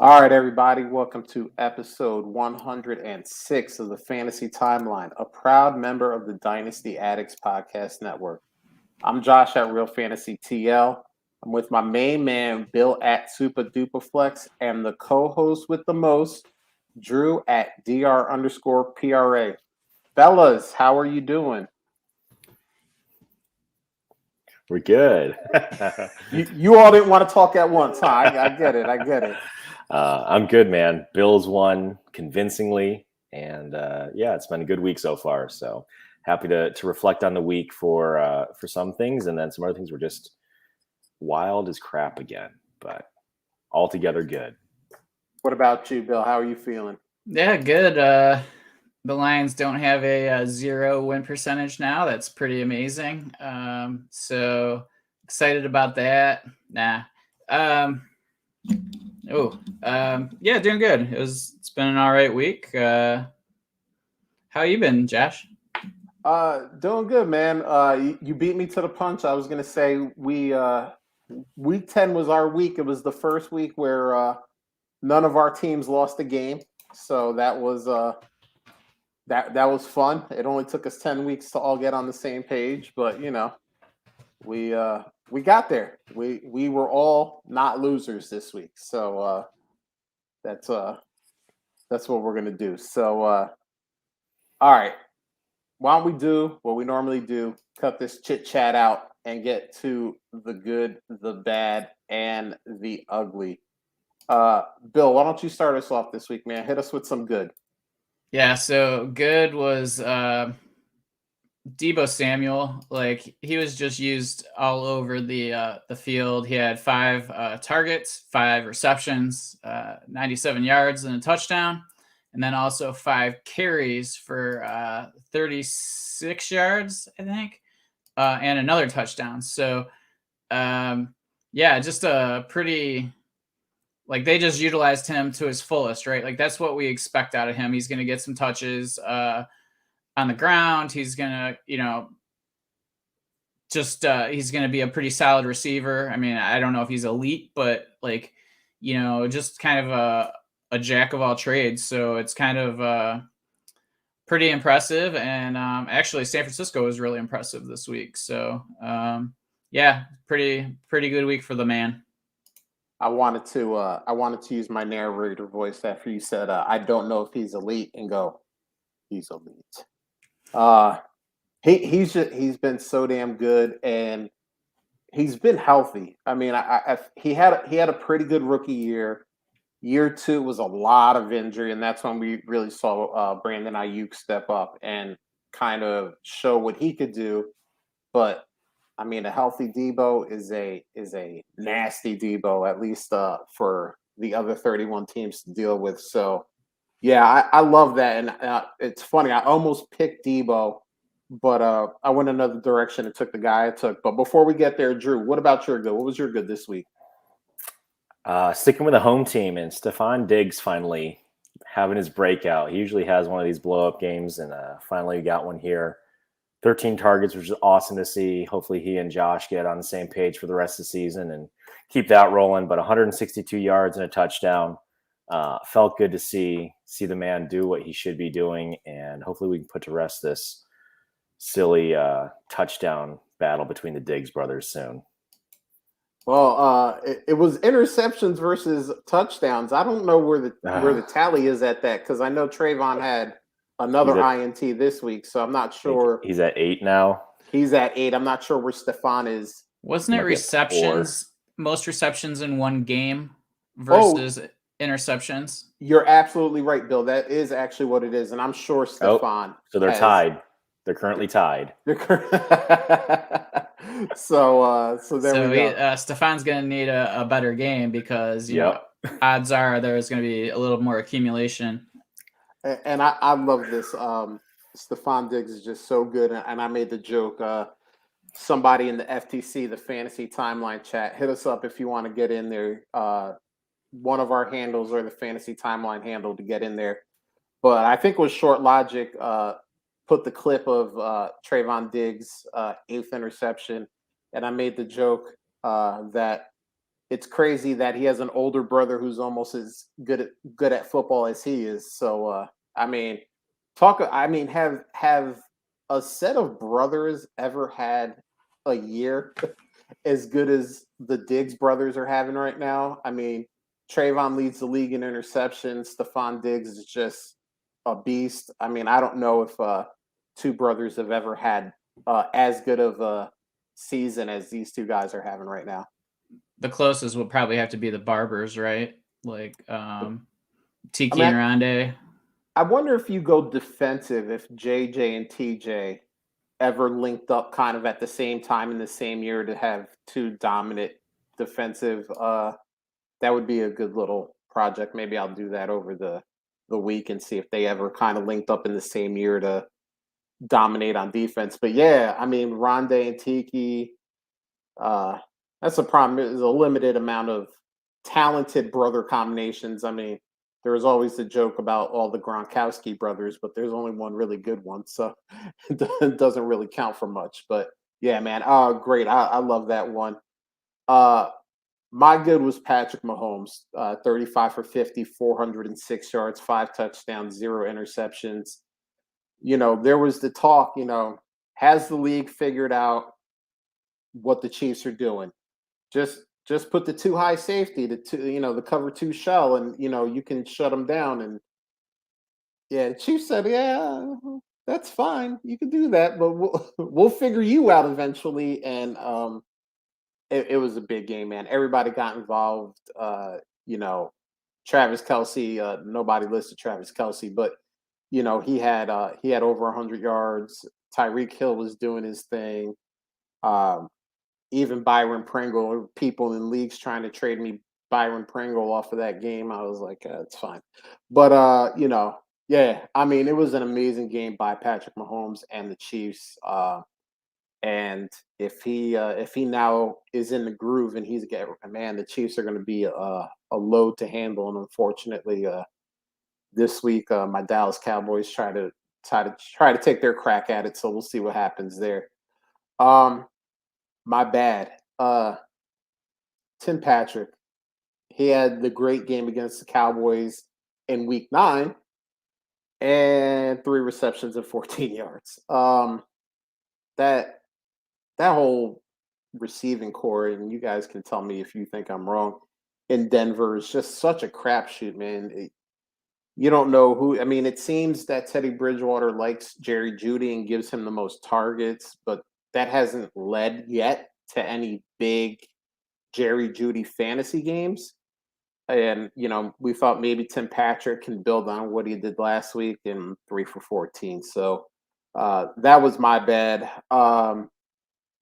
All right, everybody, welcome to episode 106 of the Fantasy Timeline, a proud member of the Dynasty Addicts podcast network. I'm Josh at Real Fantasy TL. I'm with my main man, Bill at Super Duper Flex, and the co-host with the most, Drew at DR_PRA. Fellas, how are you doing? We're good. You all didn't want to talk at once, huh? I get it. I'm good, man. Bills won convincingly, and it's been a good week so far. So happy to reflect on the week for some things, and then some other things were just wild as crap again, but altogether good. What about you, Bill? How are you feeling? Yeah, good. The Lions don't have a 0 win percentage now. That's pretty amazing. So excited about that. Doing good. It's been an all right week. How you been, Josh? Doing good, man. You beat me to the punch. I was gonna say week 10 was our week. It was the first week where none of our teams lost a game, so that was that was fun. It only took us 10 weeks to all get on the same page, but we got there. We were all not losers this week, so that's what we're gonna do. So all right. Why don't we do what we normally do? Cut this chit chat out and get to the good, the bad, and the ugly. Bill, why don't you start us off this week, man? Hit us with some good. Yeah, so good was Deebo Samuel. Like, he was just used all over the field. He had 5 targets, 5 receptions, 97 yards and a touchdown, and then also 5 carries for 36 yards, I think, and another touchdown. So, just a pretty, like, they just utilized him to his fullest, right? Like, that's what we expect out of him. He's going to get some touches on the ground. He's going to, he's going to be a pretty solid receiver. I mean, I don't know if he's elite, but just kind of a jack of all trades. So it's kind of pretty impressive. And actually, San Francisco was really impressive this week. So pretty good week for the man. I wanted to use my narrator voice after you said I don't know if he's elite and go, he's elite. He's been so damn good, and he's been healthy. I mean, he had a pretty good rookie year. Year 2 was a lot of injury, and that's when we really saw Brandon Ayuk step up and kind of show what he could do. But I mean, a healthy Deebo is a nasty Deebo, at least for the other 31 teams to deal with. So, yeah, I love that, and it's funny. I almost picked Deebo, but I went another direction and took the guy I took. But before we get there, Drew, what about your good? What was your good this week? Sticking with the home team, and Stephon Diggs finally having his breakout. He usually has one of these blow-up games, and finally got one here. 13 targets, which is awesome to see. Hopefully he and Josh get on the same page for the rest of the season and keep that rolling. But 162 yards and a touchdown. Felt good to see the man do what he should be doing, and hopefully we can put to rest this silly touchdown battle between the Diggs brothers soon. Well, it was interceptions versus touchdowns. I don't know where the tally is at that, because I know Trayvon had another INT this week, so I'm not sure. He's at 8 now. He's at 8. I'm not sure where Stephon is. Wasn't it receptions? Most receptions in one game versus interceptions. You're absolutely right, Bill. That is actually what it is, and I'm sure Stephon. So they're tied. They're currently tied. So there we go. Stephon's going to need a better game because odds are there's going to be a little more accumulation. And I love this. Stephon Diggs is just so good, and I made the joke. Somebody in the FTC, the Fantasy Timeline chat, hit us up if you want to get in there. One of our handles or the Fantasy Timeline handle to get in there. But I think it was Short Logic put the clip of Trayvon Diggs' 8th interception, and I made the joke that it's crazy that he has an older brother who's almost as good at football as he is. So I mean, have a set of brothers ever had a year as good as the Diggs brothers are having right now? I mean, Trayvon leads the league in interceptions. Stephon Diggs is just a beast. I mean, I don't know if two brothers have ever had as good of a season as these two guys are having right now. The closest would probably have to be the Barbers, right? Like Tiki I and mean, Rondé. I wonder if you go defensive, if JJ and TJ ever linked up kind of at the same time in the same year to have two dominant defensive. That would be a good little project. Maybe I'll do that over the week and see if they ever kind of linked up in the same year to dominate on defense. But yeah, I mean, Rondé and Tiki, that's a problem. There's a limited amount of talented brother combinations. I mean, there was always the joke about all the Gronkowski brothers, but there's only one really good one, so it doesn't really count for much. But yeah, man, great. I love that one. Uh, my good was Patrick Mahomes, 35 for 50, 406 yards, 5 touchdowns, 0 interceptions. You know, there was the talk, has the league figured out what the Chiefs are doing? Just put the too high safety, the cover two shell, and you can shut them down. And yeah, the Chiefs said, yeah, that's fine, you can do that, but we'll figure you out eventually. And it was a big game, man. Everybody got involved. Travis Kelsey. Nobody listed Travis Kelsey, but he had over 100 yards. Tyreek Hill was doing his thing. Even Byron Pringle, people in leagues trying to trade me Byron Pringle off of that game. I was like, it's fine. But yeah, I mean, it was an amazing game by Patrick Mahomes and the Chiefs. And if he now is in the groove and the Chiefs are going to be a load to handle. And unfortunately, this week my Dallas Cowboys try to take their crack at it. So we'll see what happens there. My bad. Tim Patrick. He had the great game against the Cowboys in Week 9, and 3 receptions and 14 yards. That whole receiving core, and you guys can tell me if you think I'm wrong, in Denver is just such a crapshoot, man. You don't know who. I mean, it seems that Teddy Bridgewater likes Jerry Jeudy and gives him the most targets, but that hasn't led yet to any big Jerry Jeudy fantasy games. And, we thought maybe Tim Patrick can build on what he did last week in 3 for 14. So that was my bad.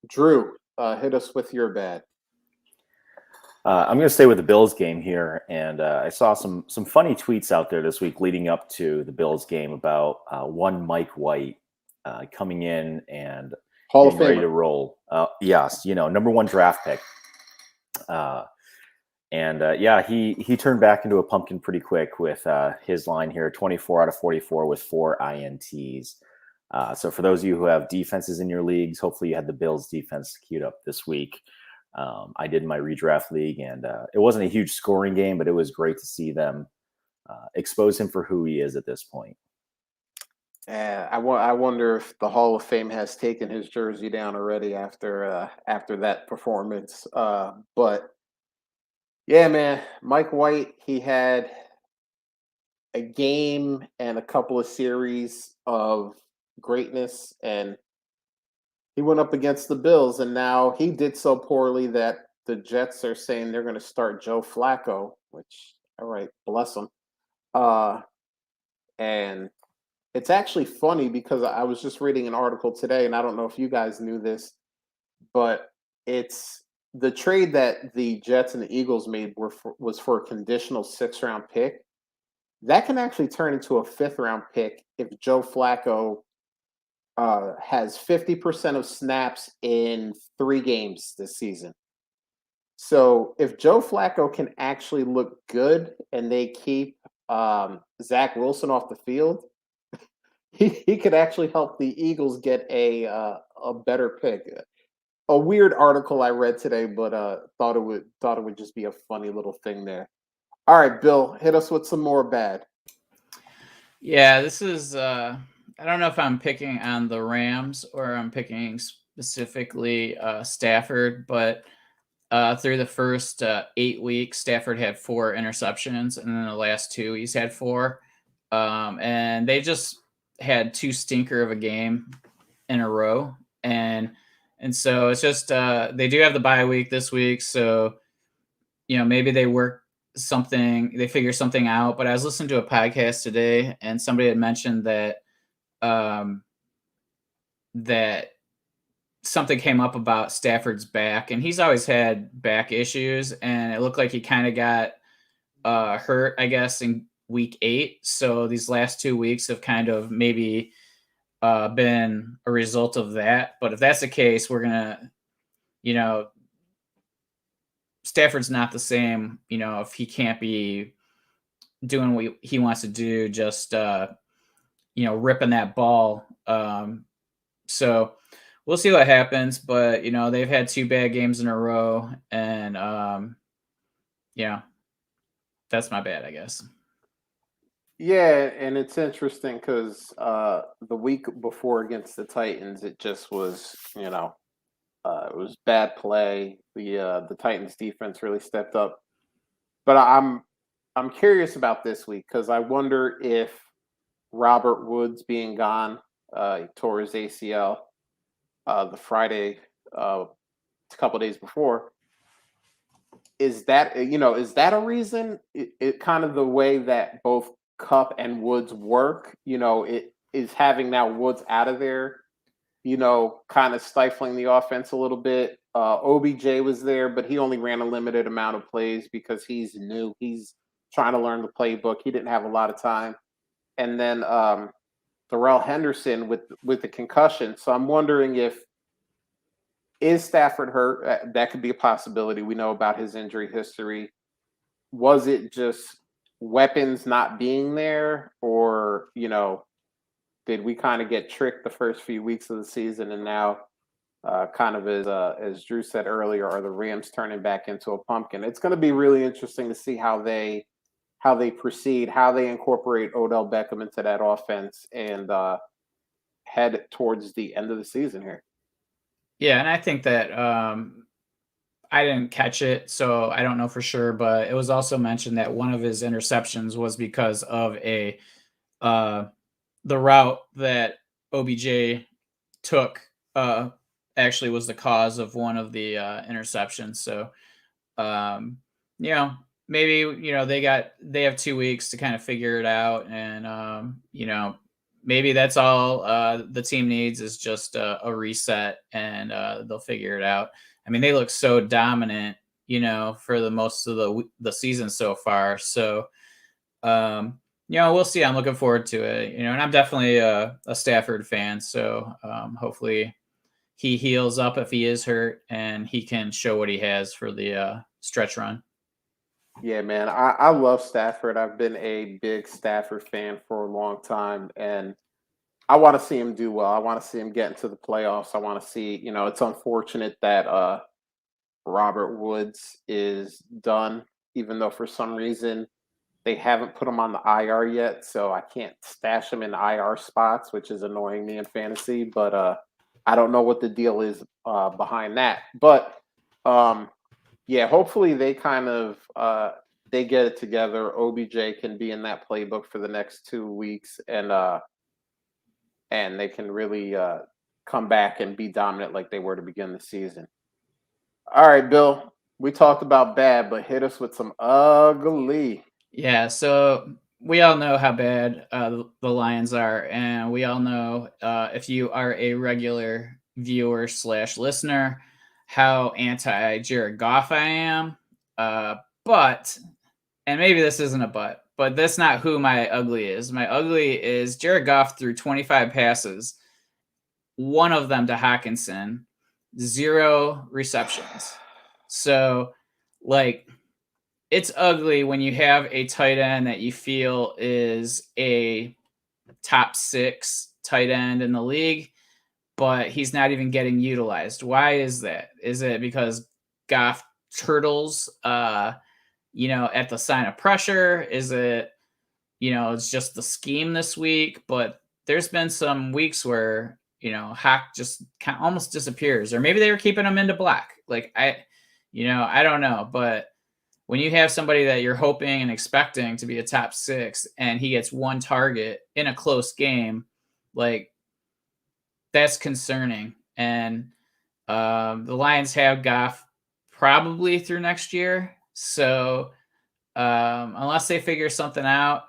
Drew, hit us with your bad. I'm going to stay with the Bills game here, and I saw some funny tweets out there this week leading up to the Bills game about one Mike White coming in and Hall of ready Famer. to roll. Yes, number 1 draft pick. He turned back into a pumpkin pretty quick with his line here: 24 out of 44 with 4 INTs. So for those of you who have defenses in your leagues, hopefully you had the Bills defense queued up this week. I did my redraft league, and it wasn't a huge scoring game, but it was great to see them expose him for who he is at this point. I wonder if the Hall of Fame has taken his jersey down already after that performance. But yeah, man, Mike White, he had a game and a couple of series of greatness, and he went up against the Bills, and now he did so poorly that the Jets are saying they're going to start Joe Flacco, which, all right, bless him. And it's actually funny because I was just reading an article today, and I don't know if you guys knew this, but it's the trade that the Jets and the Eagles made was for a conditional 6th-round pick. That can actually turn into a 5th-round pick if Joe Flacco has 50% of snaps in 3 games this season. So if Joe Flacco can actually look good and they keep Zach Wilson off the field, he could actually help the Eagles get a better pick. a weird article I read today, but thought it would just be a funny little thing there. All right, Bill, hit us with some more bad. Yeah, this is I don't know if I'm picking on the Rams or I'm picking specifically Stafford, but through the first 8 weeks, Stafford had 4 interceptions, and then the last 2 he's had 4. And they just had 2 stinker of a game in a row, and so it's just they do have the bye week this week, so maybe they figure something out. But I was listening to a podcast today, and somebody had mentioned that um, that something came up about Stafford's back, and he's always had back issues, and it looked like he kind of got hurt, I guess, in week 8. So these last 2 weeks have kind of maybe been a result of that. But if that's the case, we're gonna, Stafford's not the same, if he can't be doing what he wants to do, just ripping that ball. So we'll see what happens, but they've had 2 bad games in a row, and that's my bad, I guess. Yeah, and it's interesting because the week before against the Titans, it just was, it was bad play. The Titans defense really stepped up, but I'm curious about this week because I wonder if Robert Woods being gone, he tore his ACL the Friday, a couple days before. Is that a reason? It kind of the way that both Cup and Woods work. It is having now Woods out of there. Kind of stifling the offense a little bit. OBJ was there, but he only ran a limited amount of plays because he's new. He's trying to learn the playbook. He didn't have a lot of time. And then Darrell Henderson with the concussion. So I'm wondering is Stafford hurt? That could be a possibility. We know about his injury history. Was it just weapons not being there, or did we kind of get tricked the first few weeks of the season, and now kind of as Drew said earlier, are the Rams turning back into a pumpkin? It's going to be really interesting to see how they proceed, how they incorporate Odell Beckham into that offense, and head towards the end of the season here. Yeah, and I think that I didn't catch it, so I don't know for sure, but it was also mentioned that one of his interceptions was because of the route that OBJ took actually was the cause of one of the interceptions. So maybe they have 2 weeks to kind of figure it out, and maybe that's all the team needs is just a reset, and they'll figure it out. I mean, they look so dominant, for the most of the season so far. So, we'll see. I'm looking forward to it, and I'm definitely a Stafford fan. So hopefully he heals up if he is hurt, and he can show what he has for the stretch run. Yeah, man, I love Stafford. I've been a big Stafford fan for a long time, and I want to see him do well. I want to see him get into the playoffs. I want to see, it's unfortunate that Robert Woods is done, even though for some reason they haven't put him on the IR yet. So I can't stash him in IR spots, which is annoying me in fantasy. But I don't know what the deal is behind that. But yeah, hopefully they kind of they get it together. OBJ can be in that playbook for the next 2 weeks, and they can really come back and be dominant like they were to begin the season. All right, Bill, we talked about bad, but hit us with some ugly. Yeah, so we all know how bad the Lions are, and we all know if you are a regular viewer / listener, how anti Jared Goff I am. But, and maybe this isn't a but that's not who my ugly is. My ugly is Jared Goff threw 25 passes, one of them to Hawkinson, 0 receptions. So, it's ugly when you have a tight end that you feel is a top 6 tight end in the league, but he's not even getting utilized. Why is that? Is it because Goff turtles, at the sign of pressure? Is it, it's just the scheme this week? But there's been some weeks where, Hawk just almost disappears, or maybe they were keeping him into black. Like I don't know, but when you have somebody that you're hoping and expecting to be a top 6 and he gets one target in a close game, like that's concerning. And the Lions have Goff probably through next year. So unless they figure something out,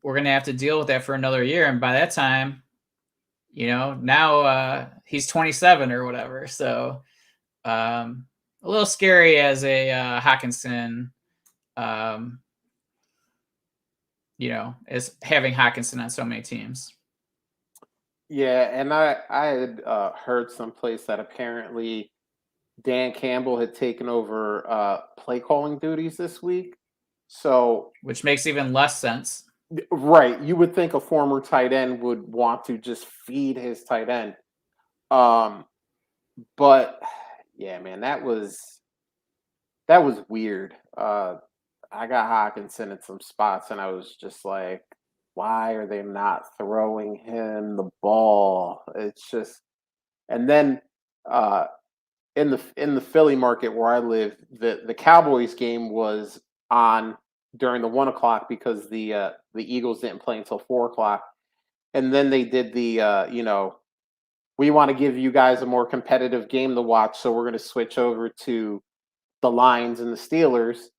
we're going to have to deal with that for another year. And by that time, now he's 27 or whatever. So a little scary as a Hawkinson, as having Hawkinson on so many teams. Yeah, and I had heard someplace that apparently Dan Campbell had taken over play calling duties this week. So, which makes even less sense. Right, you would think a former tight end would want to just feed his tight end. But yeah, man, that was weird. I got Hawkinson in some spots, and I was just like, why are they not throwing him the ball? It's just, and then in the Philly market where I live, the Cowboys game was on during the 1 o'clock because the Eagles didn't play until 4 o'clock, and then they did the we want to give you guys a more competitive game to watch, so we're going to switch over to the Lions and the Steelers,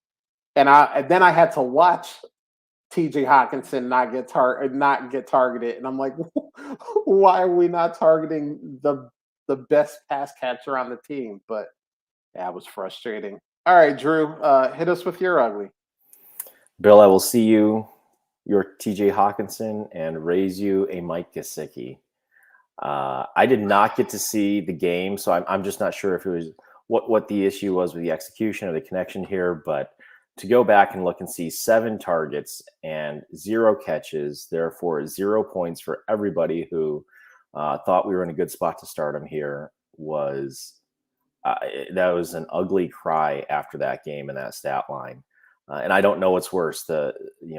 and then I had to watch TJ Hawkinson not get targeted, and I'm like, why are we not targeting the best pass catcher on the team? But yeah, it was frustrating. All right, Drew, hit us with your ugly. Bill, I will see you, your TJ Hawkinson, and raise you a Mike Gesicki. I did not get to see the game, so I'm just not sure if it was what the issue was with the execution or the connection here, but to go back and look and see 7 targets and 0 catches, therefore 0 points for everybody who thought we were in a good spot to start him here was that was an ugly cry after that game and that stat line. And I don't know what's worse,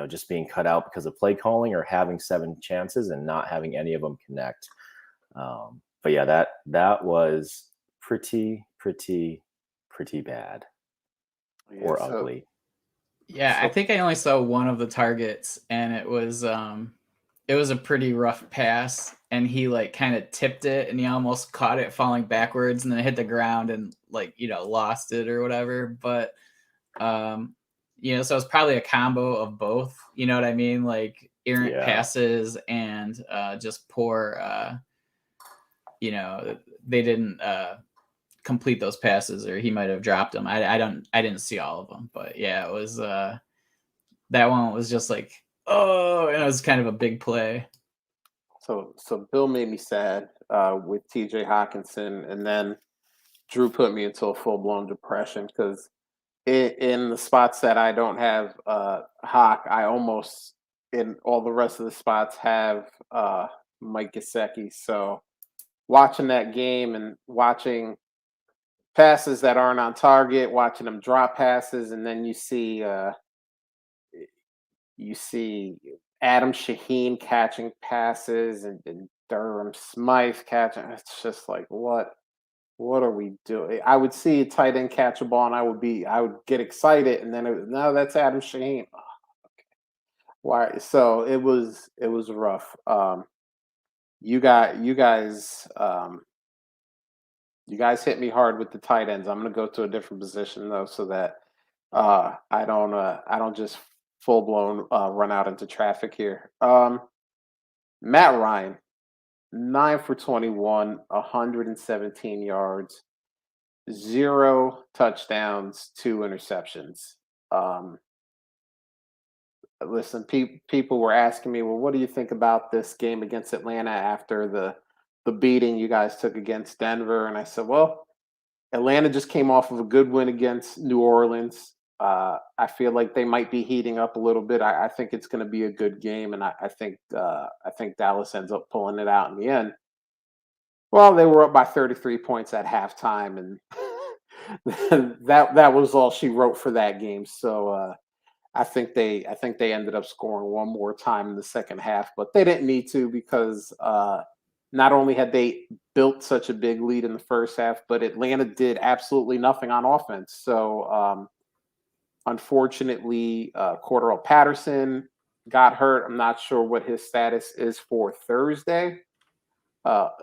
just being cut out because of play calling or having 7 chances and not having any of them connect. But yeah, that was pretty bad or ugly. Yeah, I think I only saw one of the targets, and it was a pretty rough pass, and he like kind of tipped it, and he almost caught it falling backwards, and then it hit the ground and lost it or whatever. But so it's probably a combo of both. You know what I mean? Like errant passes and just poor. They didn't complete those passes, or he might have dropped them. I didn't see all of them, but yeah, it was that one was just like, oh, and it was kind of a big play. So Bill made me sad with TJ Hawkinson, and then Drew put me into a full-blown depression because in the spots that I don't have Hawk, I almost in all the rest of the spots have Mike Gesicki. So watching that game and watching passes that aren't on target, watching them drop passes, and then you see Adam Shaheen catching passes and Durham Smythe catching. It's just like, what are we doing? I would see a tight end catch a ball and I would get excited, and then no, that's Adam Shaheen. Oh, okay. Why? So it was rough. You guys hit me hard with the tight ends. I'm going to go to a different position though, so that I don't just full blown run out into traffic here. Matt Ryan, 9 for 21, 117 yards, 0 touchdowns, 2 interceptions. Listen, people were asking me, well, what do you think about this game against Atlanta after the beating you guys took against Denver? And I said, well, Atlanta just came off of a good win against New Orleans. I feel like they might be heating up a little bit. I think it's going to be a good game, and I think Dallas ends up pulling it out in the end. Well, they were up by 33 points at halftime, and that was all she wrote for that game. So I think they ended up scoring one more time in the second half, but they didn't need to because not only had they built such a big lead in the first half, but Atlanta did absolutely nothing on offense. So unfortunately, Corduro Patterson got hurt. I'm not sure what his status is for Thursday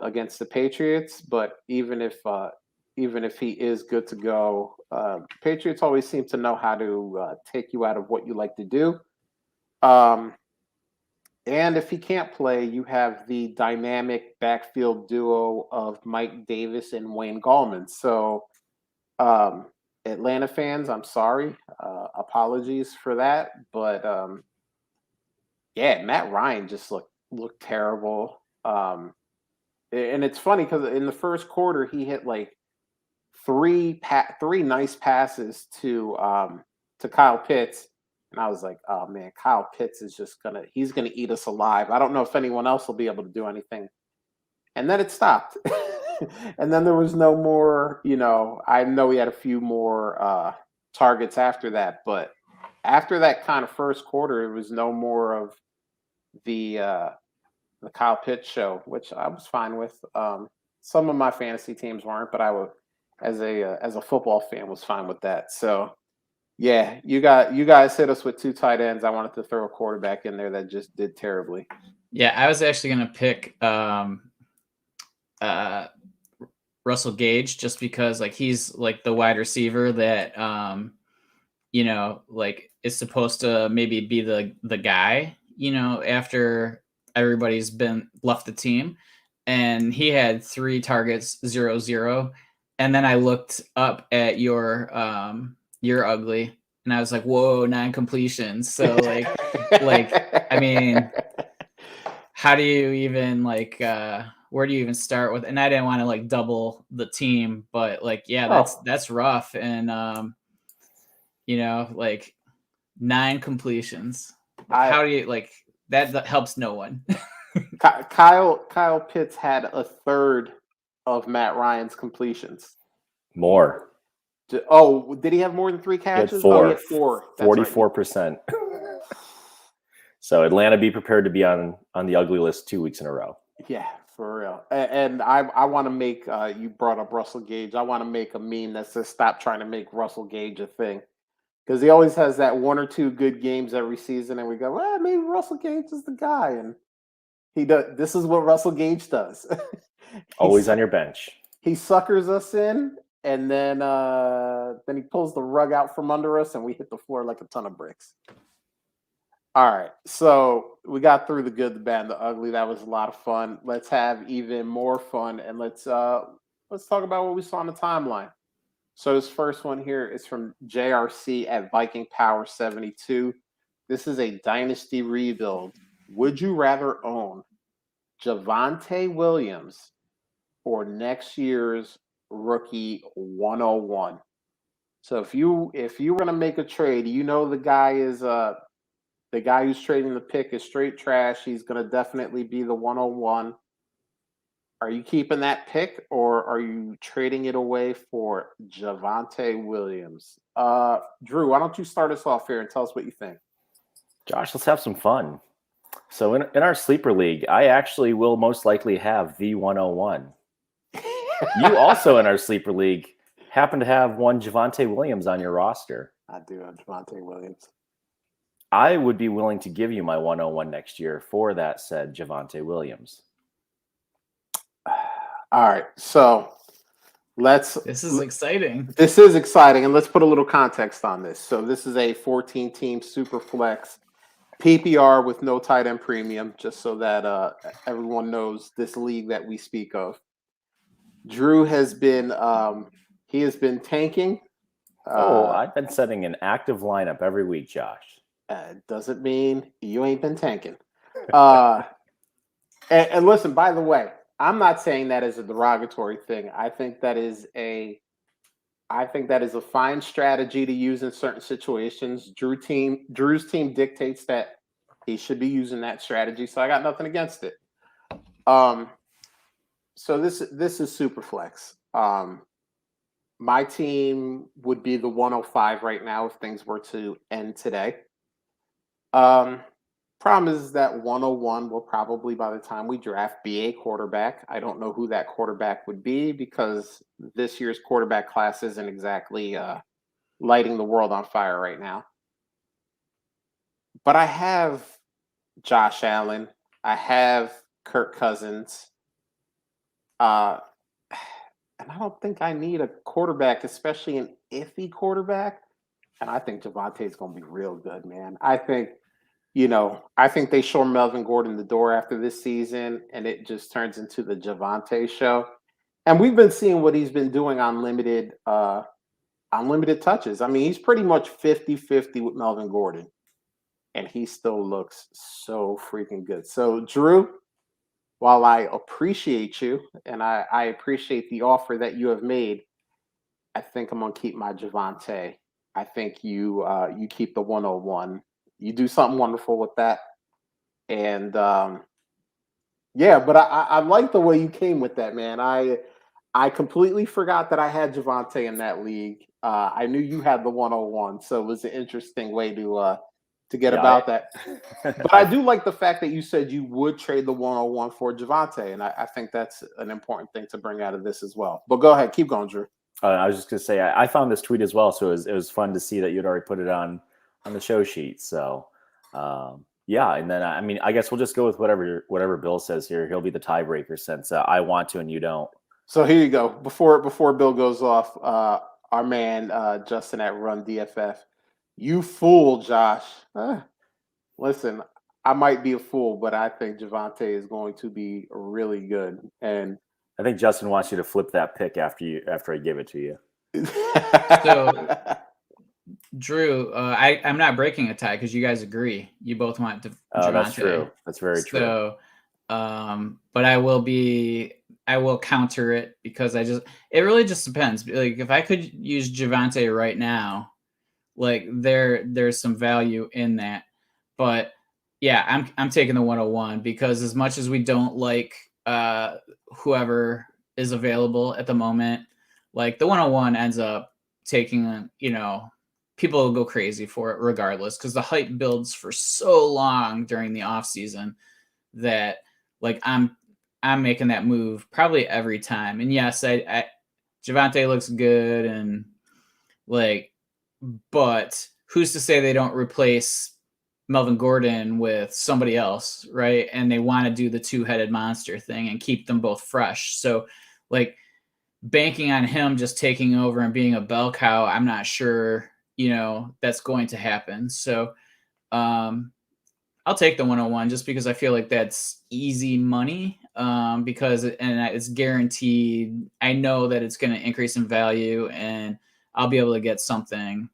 against the Patriots, but even if he is good to go, Patriots always seem to know how to take you out of what you like to do. And if he can't play, you have the dynamic backfield duo of Mike Davis and Wayne Gallman. So, Atlanta fans, I'm sorry. Apologies for that. But yeah, Matt Ryan just looked terrible. And it's funny because in the first quarter, he hit like three nice passes to Kyle Pitts. And I was like, oh man, Kyle Pitts is he's gonna eat us alive. I don't know if anyone else will be able to do anything. And then it stopped. And then there was no more, I know he had a few more targets after that, but after that kind of first quarter, it was no more of the Kyle Pitts show, which I was fine with. Some of my fantasy teams weren't, but I would, as a football fan, was fine with that. So yeah, you guys hit us with two tight ends. I wanted to throw a quarterback in there that just did terribly. Yeah, I was actually going to pick Russell Gage just because like he's like the wide receiver that like is supposed to maybe be the guy, after everybody's been left the team. And he had 3 targets, 0-0. And then I looked up at your ugly, and I was like, whoa, 9 completions. So like I mean, how do you even where do you even start with? And I didn't want to like double the team, but like, yeah, that's rough. And like 9 completions. How do you like that helps no one. Kyle Pitts had a third of Matt Ryan's completions. More. Oh, did he have more than 3 catches? He had 4. 44%. So Atlanta, be prepared to be on the ugly list 2 weeks in a row. Yeah, for real. And I want to make you brought up Russell Gage. I want to make a meme that says stop trying to make Russell Gage a thing. Because he always has that 1 or 2 good games every season, and we go, well, maybe Russell Gage is the guy. And he does. This is what Russell Gage does. Always on your bench. He suckers us in, and then he pulls the rug out from under us, and we hit the floor like a ton of bricks. All right, so we got through the good, the bad, and the ugly. That was a lot of fun. Let's have even more fun, and let's talk about what we saw on the timeline. So this first one here is from JRC at Viking Power 72. This is a Dynasty Rebuild. Would you rather own Javonte Williams or next year's rookie 101? So if you were going to make a trade, the guy is the guy who's trading the pick is straight trash. He's going to definitely be the 101. Are you keeping that pick, or are you trading it away for Javonte Williams? Drew, why don't you start us off here and tell us what you think? Josh, let's have some fun. So in our sleeper league, I actually will most likely have the 101. You also in our sleeper league happen to have one Javonte Williams on your roster. I do have Javonte Williams. I would be willing to give you my 101 next year for that said Javonte Williams. All right, so This is exciting. This is exciting, and let's put a little context on this. So this is a 14-team super flex PPR with no tight end premium, just so that everyone knows this league that we speak of. Drew has been tanking. I've been setting an active lineup every week, Josh. Doesn't mean you ain't been tanking. And listen, by the way, I'm not saying that as a derogatory thing. I think that is a I think that is a fine strategy to use in certain situations. Drew's team dictates that he should be using that strategy, so I got nothing against it. So this is super flex. My team would be the 105 right now if things were to end today. Problem is that 101 will probably, by the time we draft, be a quarterback. I don't know who that quarterback would be because this year's quarterback class isn't exactly lighting the world on fire right now. But I have Josh Allen. I have Kirk Cousins. And I don't think I need a quarterback, especially an iffy quarterback. And I think Javonte is going to be real good, man. I think they show Melvin Gordon the door after this season, and it just turns into the Javonte show. And we've been seeing what he's been doing on limited touches. I mean, he's pretty much 50-50 with Melvin Gordon, and he still looks so freaking good. So, Drew, while I appreciate you and I appreciate the offer that you have made, I think I'm going to keep my Javonte. I think you keep the 101. You do something wonderful with that. And but I like the way you came with that, man. I completely forgot that I had Javonte in that league. I knew you had the 101, so it was an interesting way to get about that. But I do like the fact that you said you would trade the 101 for Javonte, and I think that's an important thing to bring out of this as well. But go ahead, keep going, Drew. I was just going to say, I found this tweet as well, so it was fun to see that you'd already put it on the show sheet. So, and then I guess we'll just go with whatever Bill says here. He'll be the tiebreaker since I want to and you don't. So here you go. Before Bill goes off, our man Justin at Run DFF, you fool, Josh. Listen, I might be a fool, but I think Javonte is going to be really good. And I think Justin wants you to flip that pick after I give it to you. So, Drew, I'm not breaking a tie because you guys agree. You both want to. Oh, that's true. That's very true. So, but I will counter it because it really just depends. Like if I could use Javonte right now, like there's some value in that. But yeah, I'm taking the 101 because as much as we don't like whoever is available at the moment, like the 101 ends up taking, people will go crazy for it regardless because the hype builds for so long during the off season that like I'm making that move probably every time. And yes, I Javonte looks good and but who's to say they don't replace Melvin Gordon with somebody else, right? And they want to do the two-headed monster thing and keep them both fresh. So like banking on him just taking over and being a bell cow, I'm not sure, that's going to happen. So I'll take the 101 just because I feel like that's easy money because it's guaranteed. I know that it's going to increase in value and I'll be able to get something.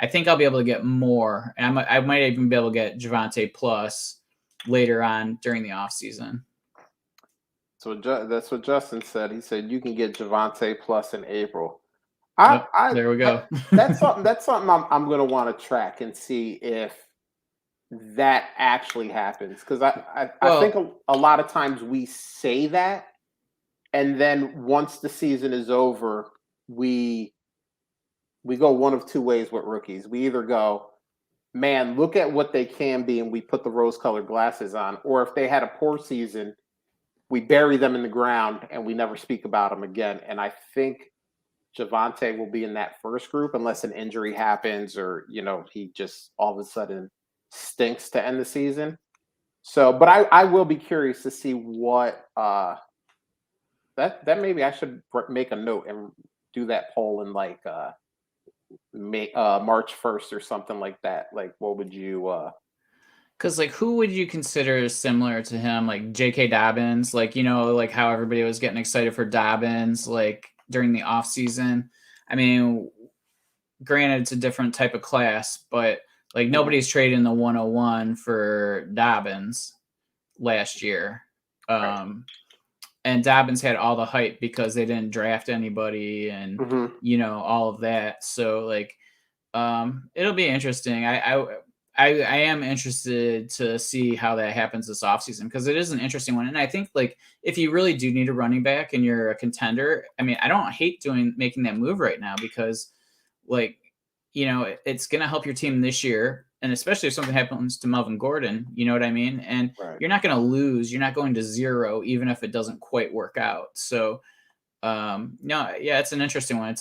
I think I'll be able to get more. And I might even be able to get Javonte plus later on during the offseason. So that's what Justin said. He said you can get Javonte plus in April. There we go. That's something I'm going to want to track and see if that actually happens. Because I think a lot of times we say that, and then once the season is over, we go one of two ways with rookies. We either go, man, look at what they can be, and we put the rose-colored glasses on. Or if they had a poor season, we bury them in the ground and we never speak about them again. And I think Javonte will be in that first group unless an injury happens or, he just all of a sudden stinks to end the season. So, but I will be curious to see what that maybe I should make a note and do that poll in March 1st or something like that. Like, what would you because who would you consider similar to him? Like J.K. Dobbins, like how everybody was getting excited for Dobbins during the off season. I mean, granted it's a different type of class, but nobody's trading the 101 for Dobbins last year. Right. and Dobbins had all the hype because they didn't draft anybody and all of that. So like, it'll be interesting. I am interested to see how that happens this offseason because it is an interesting one. And I think like if you really do need a running back and you're a contender, I mean, I don't hate making that move right now because like, it's going to help your team this year. And especially if something happens to Melvin Gordon, you know what I mean? And you're not going to lose. You're not going to 0, even if it doesn't quite work out. So, it's an interesting one.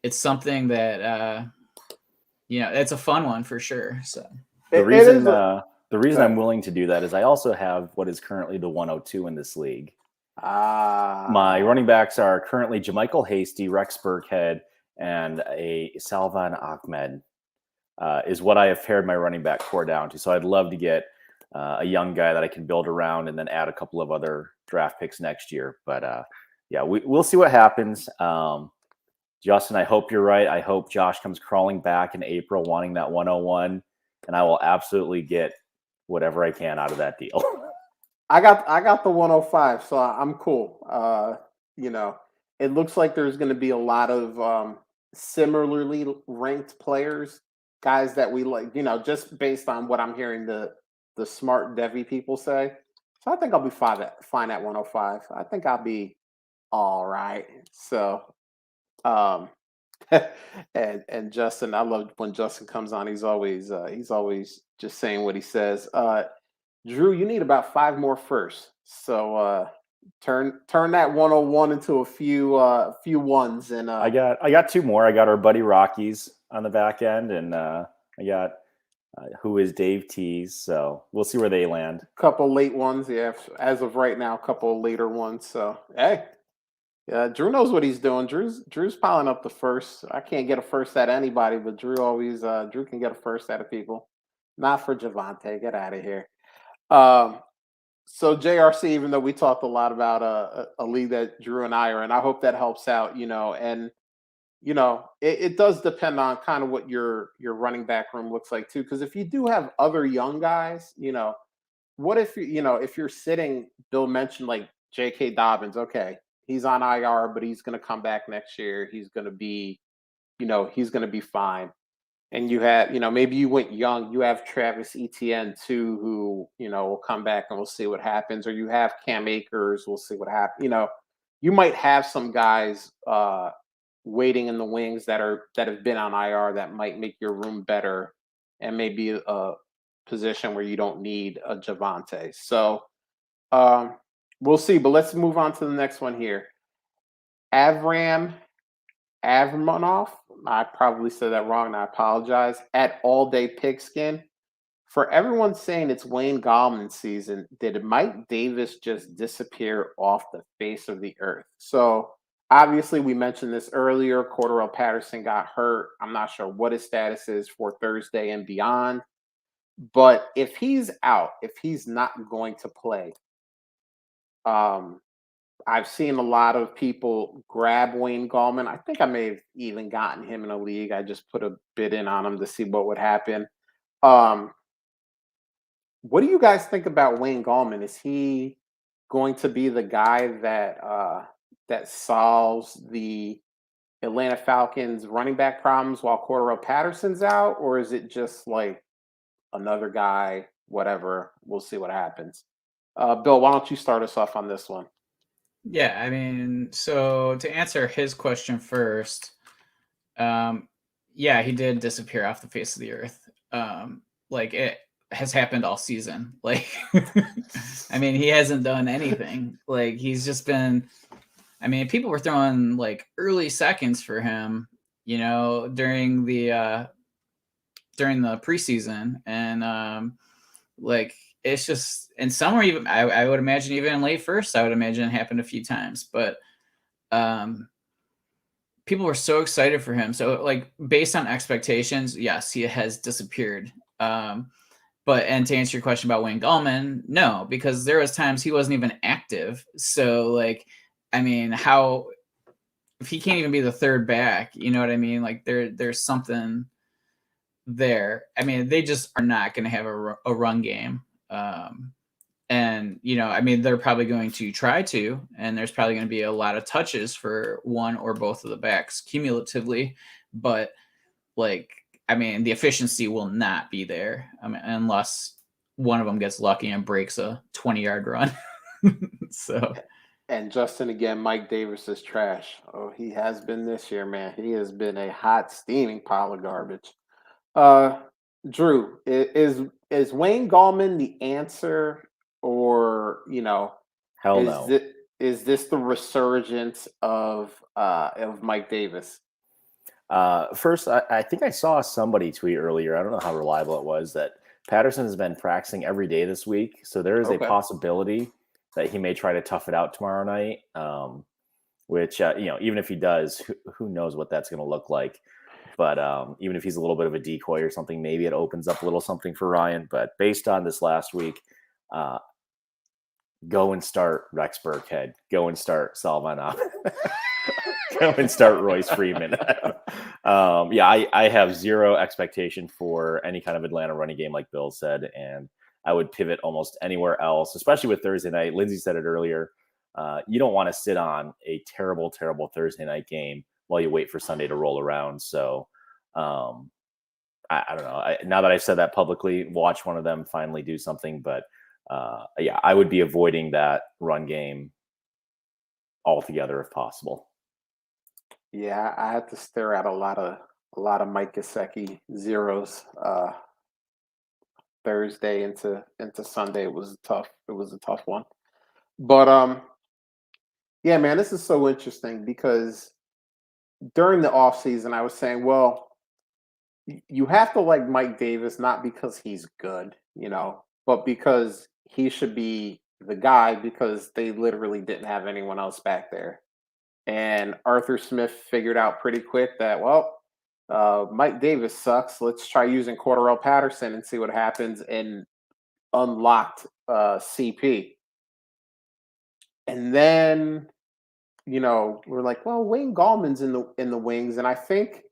It's something that, it's a fun one for sure. So the reason I'm willing to do that is I also have what is currently the 102 in this league. My running backs are currently Jermichael Hasty, Rex Burkhead, and a Salvan Ahmed is what I have pared my running back core down to. So I'd love to get a young guy that I can build around and then add a couple of other draft picks next year. But we'll see what happens. Justin, I hope you're right. I hope Josh comes crawling back in April wanting that 101, and I will absolutely get whatever I can out of that deal. I got the 105, so I'm cool. It looks like there's going to be a lot of similarly ranked players, guys that we like, just based on what I'm hearing the smart Devy people say. So I think I'll be fine at 105. I think I'll be all right. So, and Justin, I love when Justin comes on. He's always just saying what he says. Drew, you need about 5 more firsts. So turn that 101 into a few ones. And I got 2 more. I got our buddy Rockies on the back end, and I got who is Dave Tees. So we'll see where they land. Couple late ones, yeah. As of right now, a couple later ones. So hey, yeah, Drew knows what he's doing. Drew's piling up the first. I can't get a first at anybody, but Drew can get a first out of people. Not for Javonte. Get out of here. So JRC, even though we talked a lot about a league that Drew and I are in, I hope that helps out, and it does depend on kind of what your running back room looks like too. Because if you do have other young guys, what if if you're sitting, Bill mentioned like J.K. Dobbins, okay, he's on IR, but he's going to come back next year. He's going to be, he's going to be fine. And you have, maybe you went young. You have Travis Etienne too, who, will come back and we'll see what happens. Or you have Cam Akers, we'll see what happens. You might have some guys waiting in the wings that have been on IR that might make your room better and maybe a position where you don't need a Javonte. So we'll see. But let's move on to the next one here. Avramonov, I probably said that wrong, and I apologize. At All Day Pigskin, for everyone saying it's Wayne Gallman season, did Mike Davis just disappear off the face of the earth? So obviously, we mentioned this earlier. Corduro Patterson got hurt. I'm not sure what his status is for Thursday and beyond. But if he's out, if he's not going to play, I've seen a lot of people grab Wayne Gallman. I think I may have even gotten him in a league. I just put a bid in on him to see what would happen. What do you guys think about Wayne Gallman? Is he going to be the guy that solves the Atlanta Falcons running back problems while Cordero Patterson's out? Or is it just like another guy, whatever? We'll see what happens. Bill, why don't you start us off on this one? Yeah, I mean, so to answer his question first, he did disappear off the face of the earth. Like it has happened all season. Like, I mean, he hasn't done anything. Like he's just been, I mean, people were throwing like early seconds for him, during the preseason, and like it's just, and some are even, I would imagine even in late first, I would imagine it happened a few times, but people were so excited for him. So like based on expectations, yes, he has disappeared. And to answer your question about Wayne Gallman, no, because there was times he wasn't even active. So like, I mean, if he can't even be the third back, you know what I mean? Like there's something there. I mean, they just are not going to have a run game. And, I mean, they're probably going to try to, and there's probably going to be a lot of touches for one or both of the backs cumulatively. But, I mean, the efficiency will not be there unless one of them gets lucky and breaks a 20-yard run. So, And Justin, again, Mike Davis is trash. Oh, he has been this year, man. He has been a hot, steaming pile of garbage. Uh, Drew, is Wayne Gallman the answer, or Hell is no. this the resurgence of Mike Davis? First, I think I saw somebody tweet earlier. I don't know how reliable it was that Patterson has been practicing every day this week, so there is a Okay. possibility that he may try to tough it out tomorrow night. Which even if he does, who knows what that's going to look like. But even if he's a little bit of a decoy or something, maybe it opens up a little something for Ryan. But based on this last week, go and start Rex Burkhead. Go and start Salvon. Go and start Royce Freeman. I have zero expectation for any kind of Atlanta running game, like Bill said, and I would pivot almost anywhere else, especially with Thursday night. Lindsay said it earlier. You don't want to sit on a terrible, terrible Thursday night game while you wait for Sunday to roll around. So I don't know. Now that I've said that publicly, watch one of them finally do something. But I would be avoiding that run game altogether if possible. Yeah, I had to stare at a lot of Mike Gesicki zeros Thursday into Sunday. It was tough. It was a tough one. But yeah, man, this is so interesting because during the offseason, I was saying, well, you have to like Mike Davis, not because he's good, but because he should be the guy because they literally didn't have anyone else back there. And Arthur Smith figured out pretty quick that, well, Mike Davis sucks. Let's try using Corduro Patterson and see what happens, and unlocked CP. And then, we're like, well, Wayne Gallman's in the wings. And I think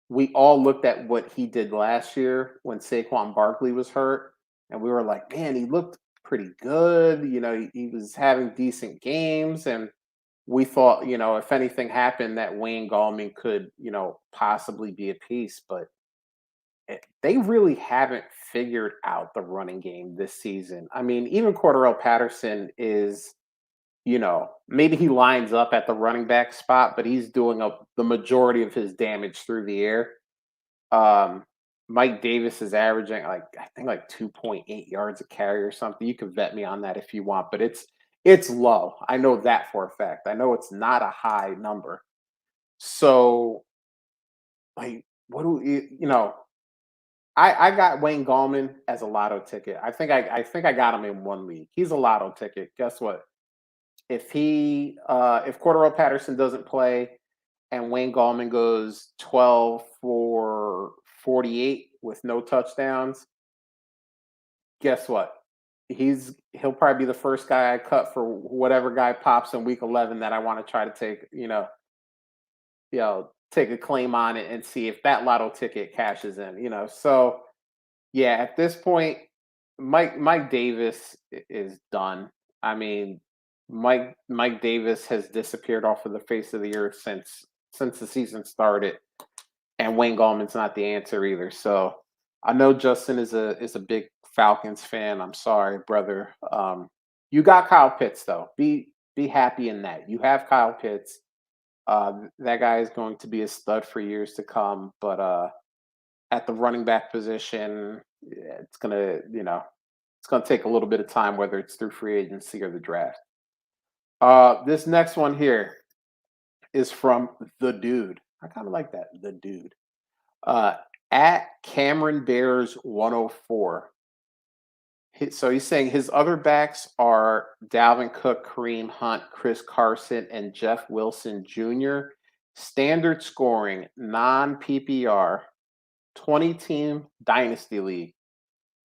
we all looked at what he did last year when Saquon Barkley was hurt. And we were like, man, he looked pretty good. He was having decent games. And we thought, if anything happened, that Wayne Gallman could, possibly be a piece. But they really haven't figured out the running game this season. I mean, even Cordero Patterson is, maybe he lines up at the running back spot, but he's doing the majority of his damage through the air. Mike Davis is averaging I think 2.8 yards a carry or something. You can vet me on that if you want, but it's low. I know that for a fact. I know it's not a high number. So, what do I got Wayne Gallman as a lotto ticket. I think I got him in one league. He's a lotto ticket. Guess what? If Cordero Patterson doesn't play and Wayne Gallman goes 12 for 48 with no touchdowns, guess what? He'll probably be the first guy I cut for whatever guy pops in week 11 that I want to try to take, take a claim on it and see if that lotto ticket cashes in, So yeah, at this point, Mike Davis is done. I mean, Mike Davis has disappeared off of the face of the earth since the season started, and Wayne Gallman's not the answer either. So I know Justin is a big Falcons fan. I'm sorry, brother. You got Kyle Pitts though. Be happy in that. You have Kyle Pitts. That guy is going to be a stud for years to come. But at the running back position, it's gonna take a little bit of time, whether it's through free agency or the draft. This next one here is from the dude. I kind of like that, the dude. At Cameron Bears 104. So he's saying his other backs are Dalvin Cook, Kareem Hunt, Chris Carson, and Jeff Wilson Jr. Standard scoring, non-PPR, 20-team Dynasty League.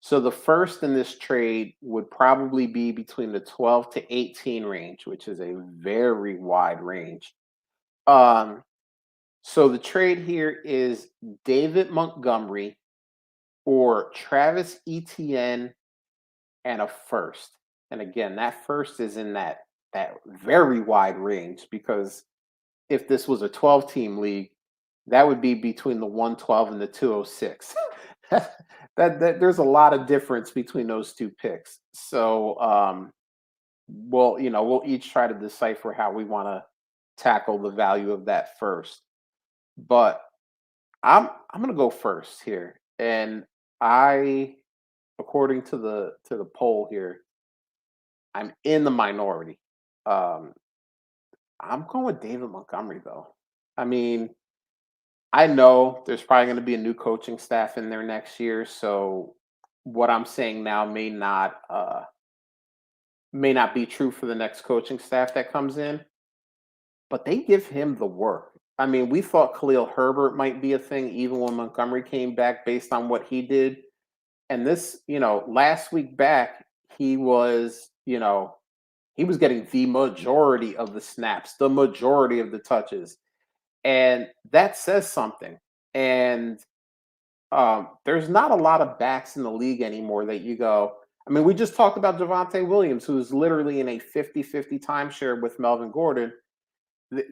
So the first in this trade would probably be between the 12 to 18 range, which is a very wide range. So the trade here is David Montgomery or Travis Etienne and a first. And again, that first is in that very wide range, because if this was a 12-team league, that would be between the 112 and the 206. that there's a lot of difference between those two picks. So we'll each try to decipher how we want to tackle the value of that first. But I'm gonna go first here. And I, according to the poll here, I'm in the minority. Um, I'm going with David Montgomery though. I mean, I know there's probably going to be a new coaching staff in there next year, so what I'm saying now may not be true for the next coaching staff that comes in, but they give him the work. I mean, we thought Khalil Herbert might be a thing even when Montgomery came back based on what he did. And this, last week back, he was, he was getting the majority of the snaps, the majority of the touches. And that says something. And there's not a lot of backs in the league anymore that you go. I mean, we just talked about Javonte Williams, who's literally in a 50-50 timeshare with Melvin Gordon.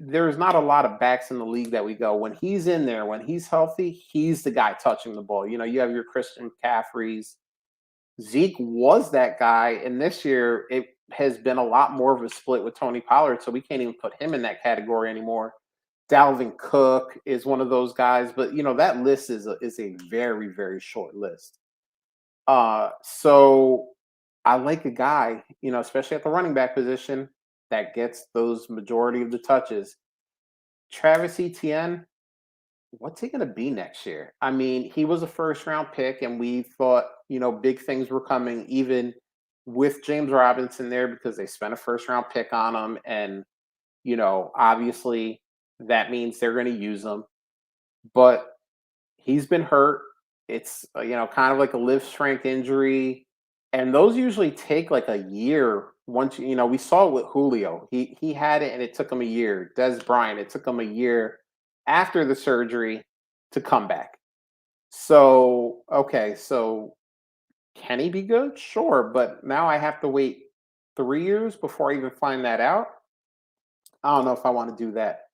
There's not a lot of backs in the league that we go, when he's in there, when he's healthy, he's the guy touching the ball. You have your Christian McCaffreys. Zeke was that guy, and this year it has been a lot more of a split with Tony Pollard, so we can't even put him in that category anymore. Dalvin Cook is one of those guys, but that list is a very, very short list. So I like a guy, especially at the running back position, that gets those majority of the touches. Travis Etienne, what's he going to be next year? I mean, he was a first round pick, and we thought, big things were coming, even with James Robinson there, because they spent a first round pick on him. And, obviously that means they're going to use him. But he's been hurt. It's, kind of like a live strength injury. And those usually take like a year. Once, we saw it with Julio. He had it and it took him a year. Des Bryant, it took him a year after the surgery to come back. So, okay, so can he be good? Sure, but now I have to wait 3 years before I even find that out. I don't know if I want to do that.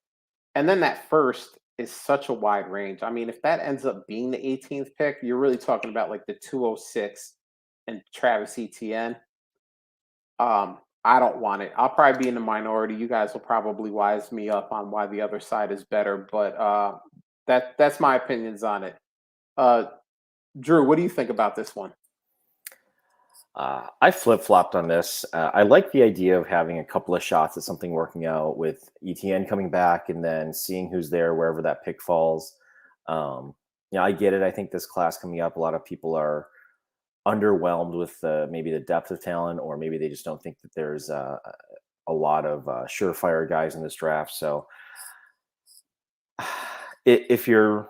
And then that first is such a wide range. I mean, if that ends up being the 18th pick, you're really talking about like the 206 and Travis Etienne. I don't want it. I'll probably be in the minority. You guys will probably wise me up on why the other side is better, but that's my opinions on it. Drew, what do you think about this one? I flip-flopped on this. I like the idea of having a couple of shots at something working out, with Etienne coming back and then seeing who's there wherever that pick falls. I get it. I think this class coming up, a lot of people are underwhelmed with maybe the depth of talent, or maybe they just don't think that there's a lot of surefire guys in this draft. So if you're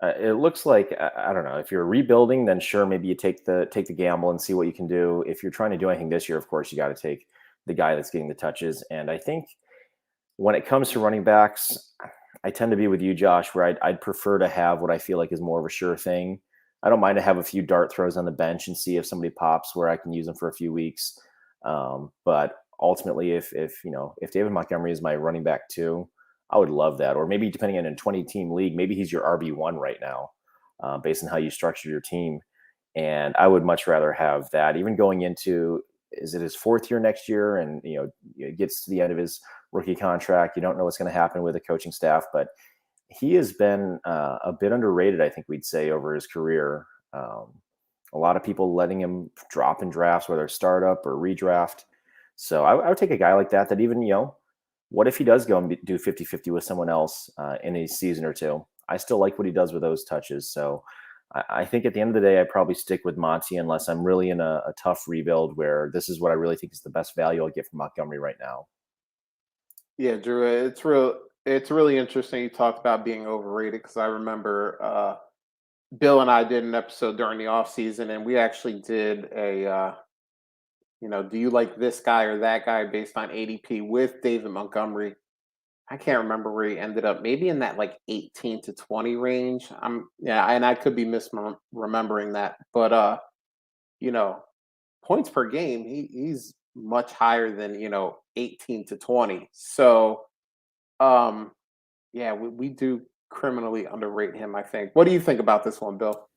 it looks like, I don't know, if you're rebuilding, then sure, maybe you take the gamble and see what you can do. If you're trying to do anything this year, of course, you got to take the guy that's getting the touches. And I think when it comes to running backs, I tend to be with you, Josh, where I'd prefer to have what I feel like is more of a sure thing. I don't mind to have a few dart throws on the bench and see if somebody pops where I can use them for a few weeks. But ultimately, if David Montgomery is my running back too, I would love that. Or maybe depending on a 20-team league, maybe he's your RB1 right now, based on how you structure your team. And I would much rather have that. Even going into, is it his 4th year next year? And, it gets to the end of his rookie contract. You don't know what's going to happen with the coaching staff, but he has been a bit underrated, I think we'd say, over his career. A lot of people letting him drop in drafts, whether startup or redraft. So I would take a guy like that even, what if he does go and do 50-50 with someone else in a season or two? I still like what he does with those touches. So I think at the end of the day, I'd probably stick with Monty unless I'm really in a tough rebuild where this is what I really think is the best value I'll get from Montgomery right now. Yeah, Drew, it's really interesting you talked about being overrated, because I remember Bill and I did an episode during the off season, and we actually did a do you like this guy or that guy based on ADP with David Montgomery. I can't remember where he ended up, maybe in that like 18 to 20 range. And I could be misremembering that, but points per game, he's much higher than 18 to 20. So yeah, we do criminally underrate him, I think. What do you think about this one, Bill?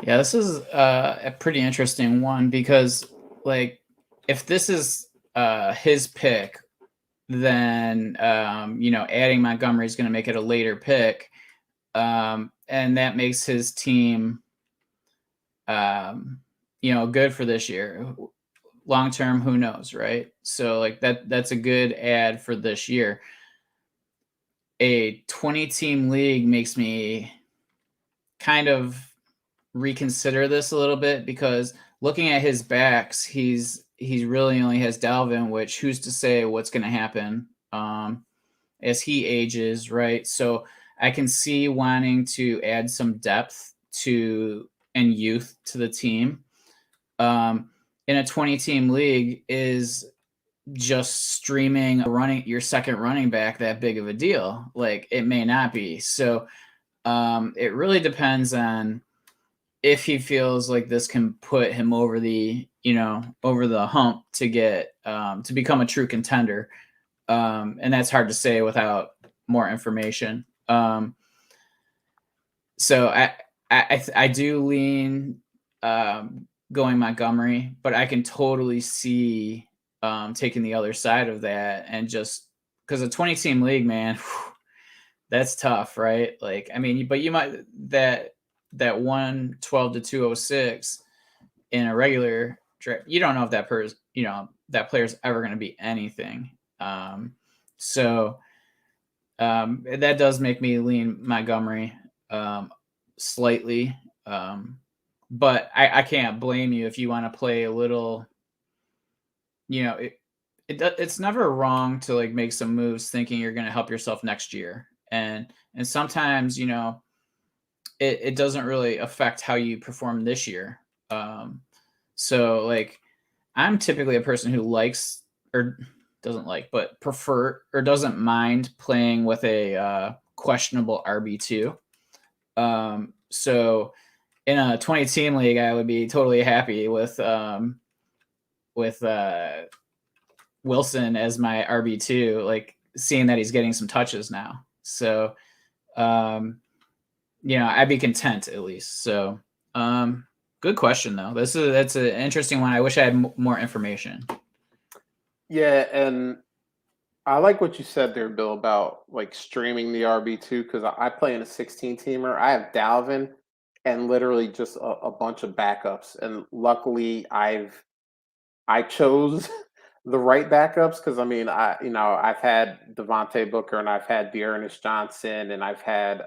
Yeah, this is a pretty interesting one because, like, if this is his pick, then adding Montgomery is going to make it a later pick, and that makes his team, good for this year. Long term, who knows, right? So like that's a good add for this year. A 20-team league makes me kind of reconsider this a little bit because looking at his backs, he's really only has Dalvin, which who's to say what's going to happen as he ages, right? So I can see wanting to add some depth to and youth to the team. In a 20-team league, is just streaming your second running back that big of a deal? Like, it may not be. So it really depends on if he feels like this can put him over the hump to get to become a true contender, and that's hard to say without more information. So I do lean going Montgomery, but I can totally see taking the other side of that, and just because a 20-team league, man, that's tough, right? Like, I mean, but you might that 112 to 206 in a regular draft, you don't know if that player's ever going to be anything. So that does make me lean Montgomery slightly. But I can't blame you if you want to play a little, it's never wrong to like make some moves thinking you're going to help yourself next year. And sometimes, it doesn't really affect how you perform this year. So like, I'm typically a person who likes or doesn't like, but prefer or doesn't mind playing with a questionable RB2. So in a 20-team league, I would be totally happy with Wilson as my RB2, like seeing that he's getting some touches now. So, I'd be content at least. So, good question though. That's an interesting one. I wish I had more information. Yeah, and I like what you said there, Bill, about like streaming the RB2 because I play in a 16-teamer. I have Dalvin and literally just a bunch of backups, and luckily I chose the right backups because I mean I've had Devontae Booker and I've had Dearness Johnson and I've had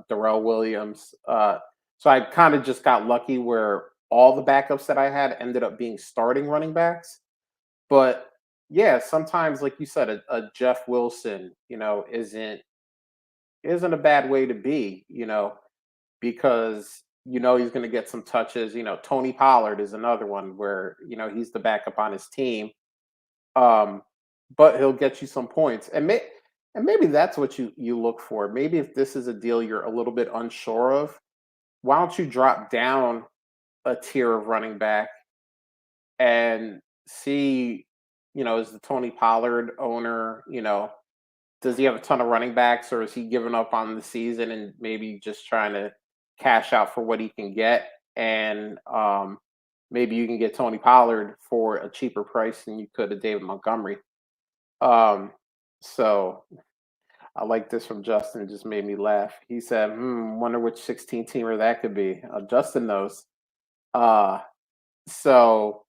Darrell Williams. So I kind of just got lucky where all the backups that I had ended up being starting running backs. But yeah, sometimes like you said, a Jeff Wilson, isn't a bad way to be, because he's going to get some touches. Tony Pollard is another one where he's the backup on his team, but he'll get you some points, and maybe that's what you look for. Maybe if this is a deal you're a little bit unsure of, why don't you drop down a tier of running back and see, is the Tony Pollard owner, does he have a ton of running backs, or is he giving up on the season and maybe just trying to cash out for what he can get? And maybe you can get Tony Pollard for a cheaper price than you could a David Montgomery. So I like this from Justin. It just made me laugh. He said, wonder which 16-teamer that could be. Justin knows. So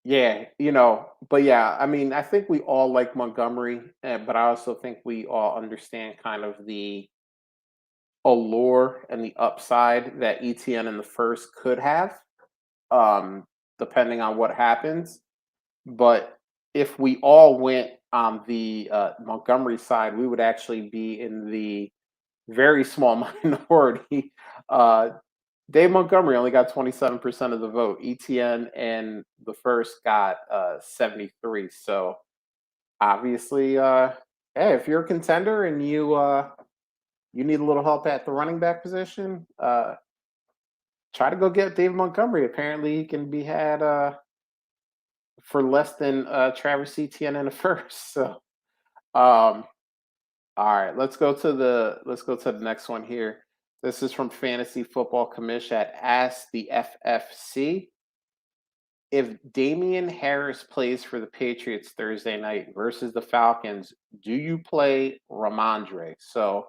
yeah, but yeah, I mean, I think we all like Montgomery, but I also think we all understand kind of the allure and the upside that Etienne in the first could have, depending on what happens. But if we all went on the Montgomery side, we would actually be in the very small minority. Dave Montgomery only got 27% of the vote. Etienne and the first got 73. So obviously, hey, if you're a contender and you need a little help at the running back position, try to go get Dave Montgomery. Apparently, he can be had for less than Travis Etienne in the first. So, all right, let's go to the next one here. This is from Fantasy Football Commission at Ask the FFC. If Damian Harris plays for the Patriots Thursday night versus the Falcons, do you play Ramondre? So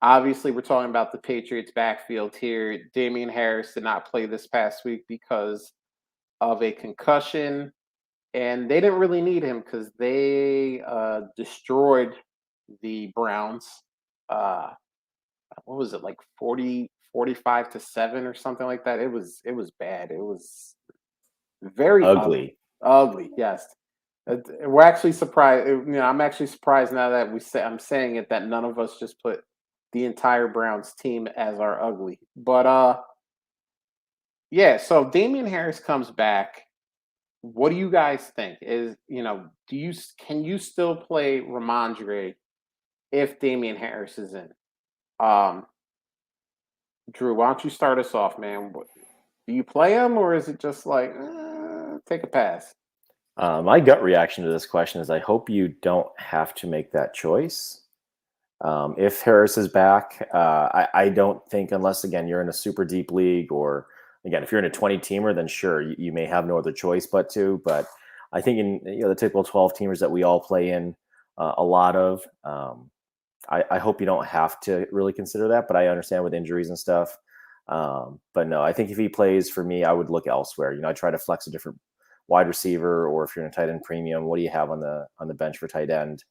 obviously we're talking about the Patriots backfield here. Damian Harris did not play this past week because of a concussion, and they didn't really need him because they destroyed the Browns. What was it, like 45-7 or something like that? It was bad. It was very Ugly. ugly. Yes. We're actually surprised. I'm actually surprised now that I'm saying it, that none of us just put the entire Browns team as our ugly. But yeah. So Damian Harris comes back. What do you guys think? Can you still play Ramondre if Damian Harris is in? Um, Drew, why don't you start us off, man? Do you play him, or is it just like take a pass? My gut reaction to this question is I hope you don't have to make that choice. If Harris is back, I don't think, unless, again, you're in a super deep league, or, again, if you're in a 20-teamer, then sure, you may have no other choice but to. But I think in the typical 12-teamers that we all play in a lot of, I hope you don't have to really consider that, but I understand with injuries and stuff. But no, I think if he plays, for me, I would look elsewhere. I try to flex a different wide receiver, or if you're in a tight end premium, what do you have on the bench for tight end?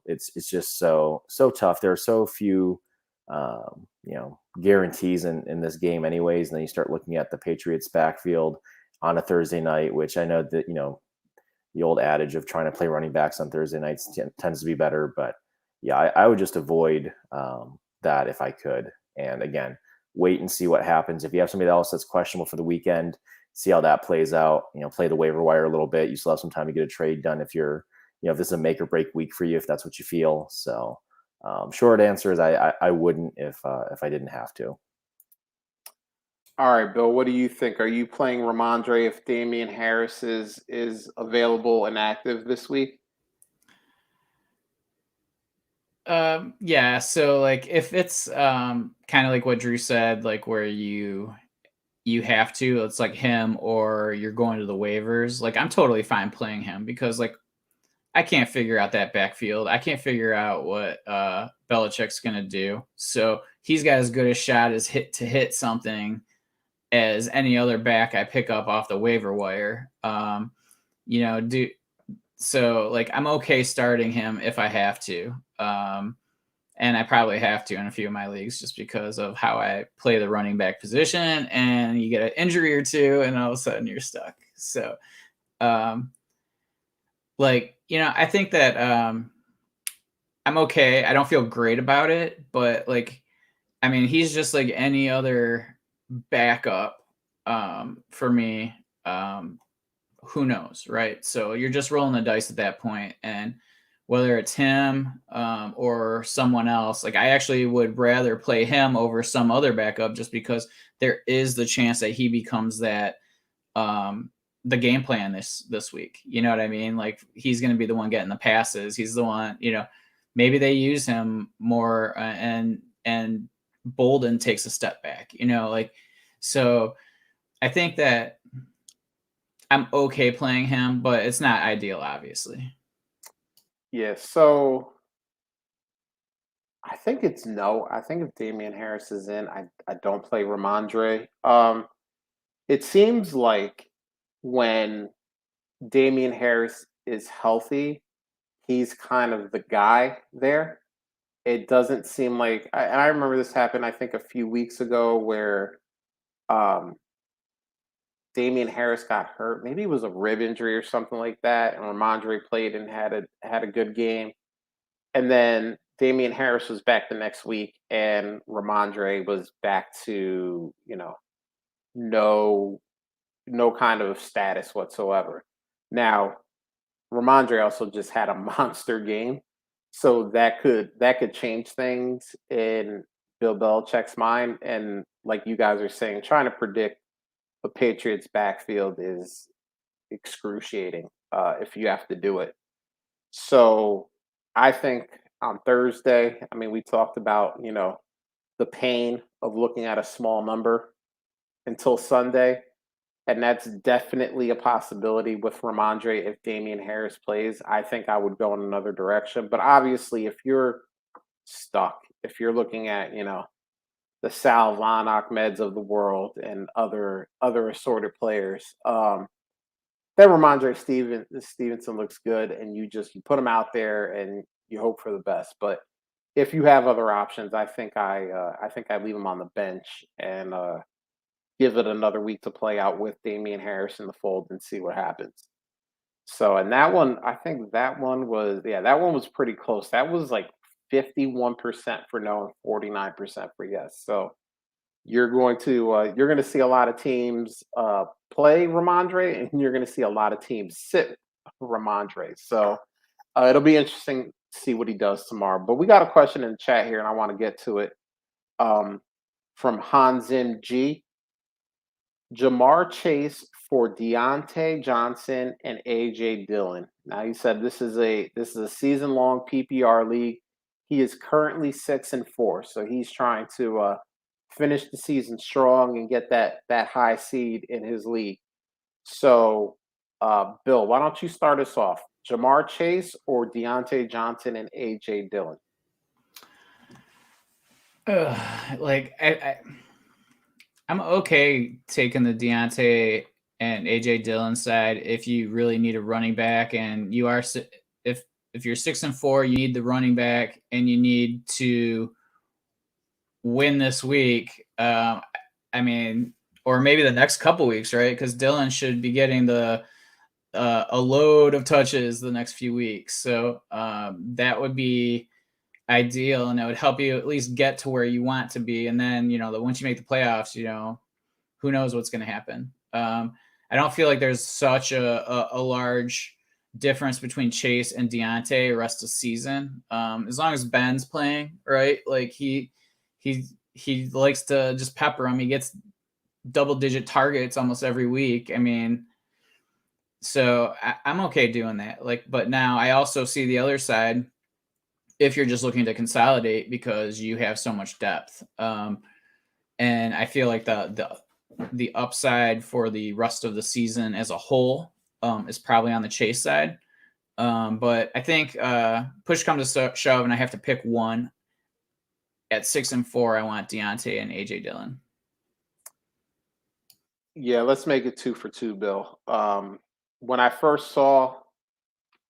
It's just so tough. There are so few guarantees in this game anyways, and then you start looking at the Patriots backfield on a Thursday night, which I know that the old adage of trying to play running backs on Thursday nights tends to be better, but yeah, I would just avoid that if I could. And again, wait and see what happens. If you have somebody else that's questionable for the weekend, see how that plays out. Play the waiver wire a little bit. You still have some time to get a trade done if you're, if this is a make or break week for you, if that's what you feel. So, short answer is I wouldn't if I didn't have to. All right, Bill, what do you think? Are you playing Ramondre if Damian Harris is available and active this week? Yeah, so like if it's kind of like what Drew said, like where you have to, it's like him or you're going to the waivers, like I'm totally fine playing him because like I can't figure out that backfield. I can't figure out what Belichick's gonna do. So he's got as good a shot as hit something as any other back I pick up off the waiver wire. So like I'm okay starting him if I have to. And I probably have to in a few of my leagues just because of how I play the running back position, and you get an injury or two and all of a sudden you're stuck. So I think that I'm okay. I don't feel great about it, but like, I mean, he's just like any other backup for me. Who knows, right? So you're just rolling the dice at that point, and whether it's him or someone else, like I actually would rather play him over some other backup just because there is the chance that he becomes that the game plan this week. You know what I mean? Like he's going to be the one getting the passes. He's the one, maybe they use him more and Bolden takes a step back, so I think that I'm okay playing him, but it's not ideal, obviously. Yeah, so I think it's no. I think if Damian Harris is in, I don't play Ramondre. It seems like when Damian Harris is healthy, he's kind of the guy there. It doesn't seem like I remember this happened, I think, a few weeks ago where um, Damian Harris got hurt. Maybe it was a rib injury or something like that, and Ramondre played and had a good game. And then Damian Harris was back the next week, and Ramondre was back to no kind of status whatsoever. Now, Ramondre also just had a monster game, so that could change things in Bill Belichick's mind. And like you guys are saying, trying to predict the Patriots backfield excruciating if you have to do it. So I think on Thursday, I mean, we talked about, the pain of looking at a small number until Sunday. And that's definitely a possibility with Ramondre if Damian Harris plays. I think I would go in another direction. But obviously, if you're stuck, if you're looking at, the Sal Von Ahmeds of the world and other assorted players, then Ramondre Stevenson looks good, and you put him out there and you hope for the best. But if you have other options, I think I leave him on the bench and give it another week to play out with Damian Harris in the fold and see what happens. So, and that one, I think that one was pretty close. That was like 51% for no and 49% for yes. So you're going to see a lot of teams play Ramondre, and you're going to see a lot of teams sit Ramondre. So it'll be interesting to see what he does tomorrow. But we got a question in the chat here, and I want to get to it from Hanzim G. Jamar Chase for Deontay Johnson and AJ Dillon. Now, he said this is a season-long PPR league. He is currently 6-4, so he's trying to finish the season strong and get that high seed in his league. So, Bill, why don't you start us off? Jamar Chase or Deontay Johnson and AJ Dillon? I'm okay taking the Deontay and AJ Dillon side if you really need a running back, and you are if you're 6-4, you need the running back and you need to win this week. I mean, or maybe the next couple weeks, right? Because Dillon should be getting a load of touches the next few weeks, so that would be ideal, and it would help you at least get to where you want to be. And then, once you make the playoffs, who knows what's going to happen. I don't feel like there's such a large difference between Chase and Deontay rest of the season. As long as Ben's playing, right? Like he likes to just pepper him. He gets double-digit targets almost every week. I mean, so I'm okay doing that. But now I also see the other side. If you're just looking to consolidate because you have so much depth. And I feel like the upside for the rest of the season as a whole is probably on the Chase side. But I think push comes to shove and I have to pick one. At 6-4, I want Deontay and AJ Dillon. Yeah, let's make it 2 for 2, Bill. When I first saw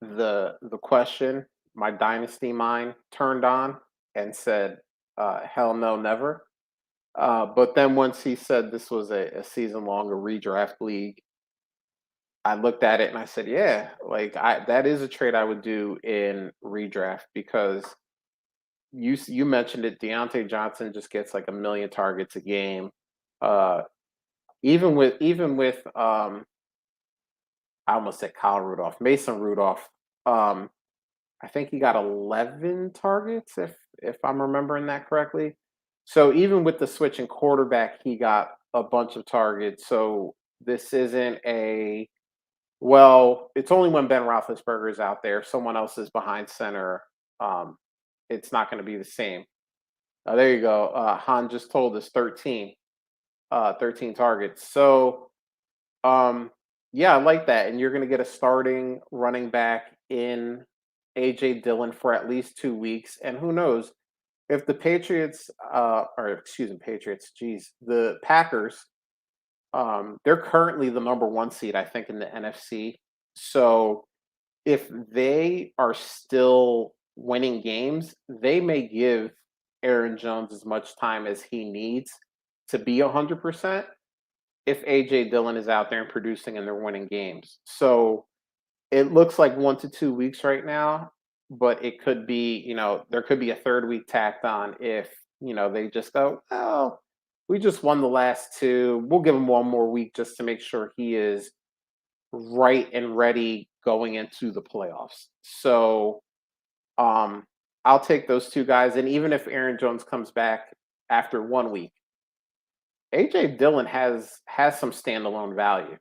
the question, my dynasty mind turned on and said, hell no, never. But then once he said this was a season-long, a redraft league, I looked at it and I said, yeah, that is a trade I would do in redraft because you mentioned it. Deontay Johnson just gets like 1 million targets a game. Even with I almost said Mason Rudolph. I think he got 11 targets, if I'm remembering that correctly. So even with the switch in quarterback, he got a bunch of targets. So this isn't it's only when Ben Roethlisberger is out there. If someone else is behind center, it's not going to be the same. There you go. Han just told us 13 targets. So, yeah, I like that. And you're going to get a starting running back in AJ Dillon for at least 2 weeks. And who knows if the the Packers, they're currently the number 1 seed, I think, in the NFC. So if they are still winning games, they may give Aaron Jones as much time as he needs to be 100% if AJ Dillon is out there and producing and they're winning games. So it looks like 1 to 2 weeks right now, but it could be, there could be a third week tacked on if, they just go, oh, we just won the last 2. We'll give him 1 more week just to make sure he is right and ready going into the playoffs. So I'll take those 2 guys. And even if Aaron Jones comes back after 1 week, AJ Dillon has some standalone value.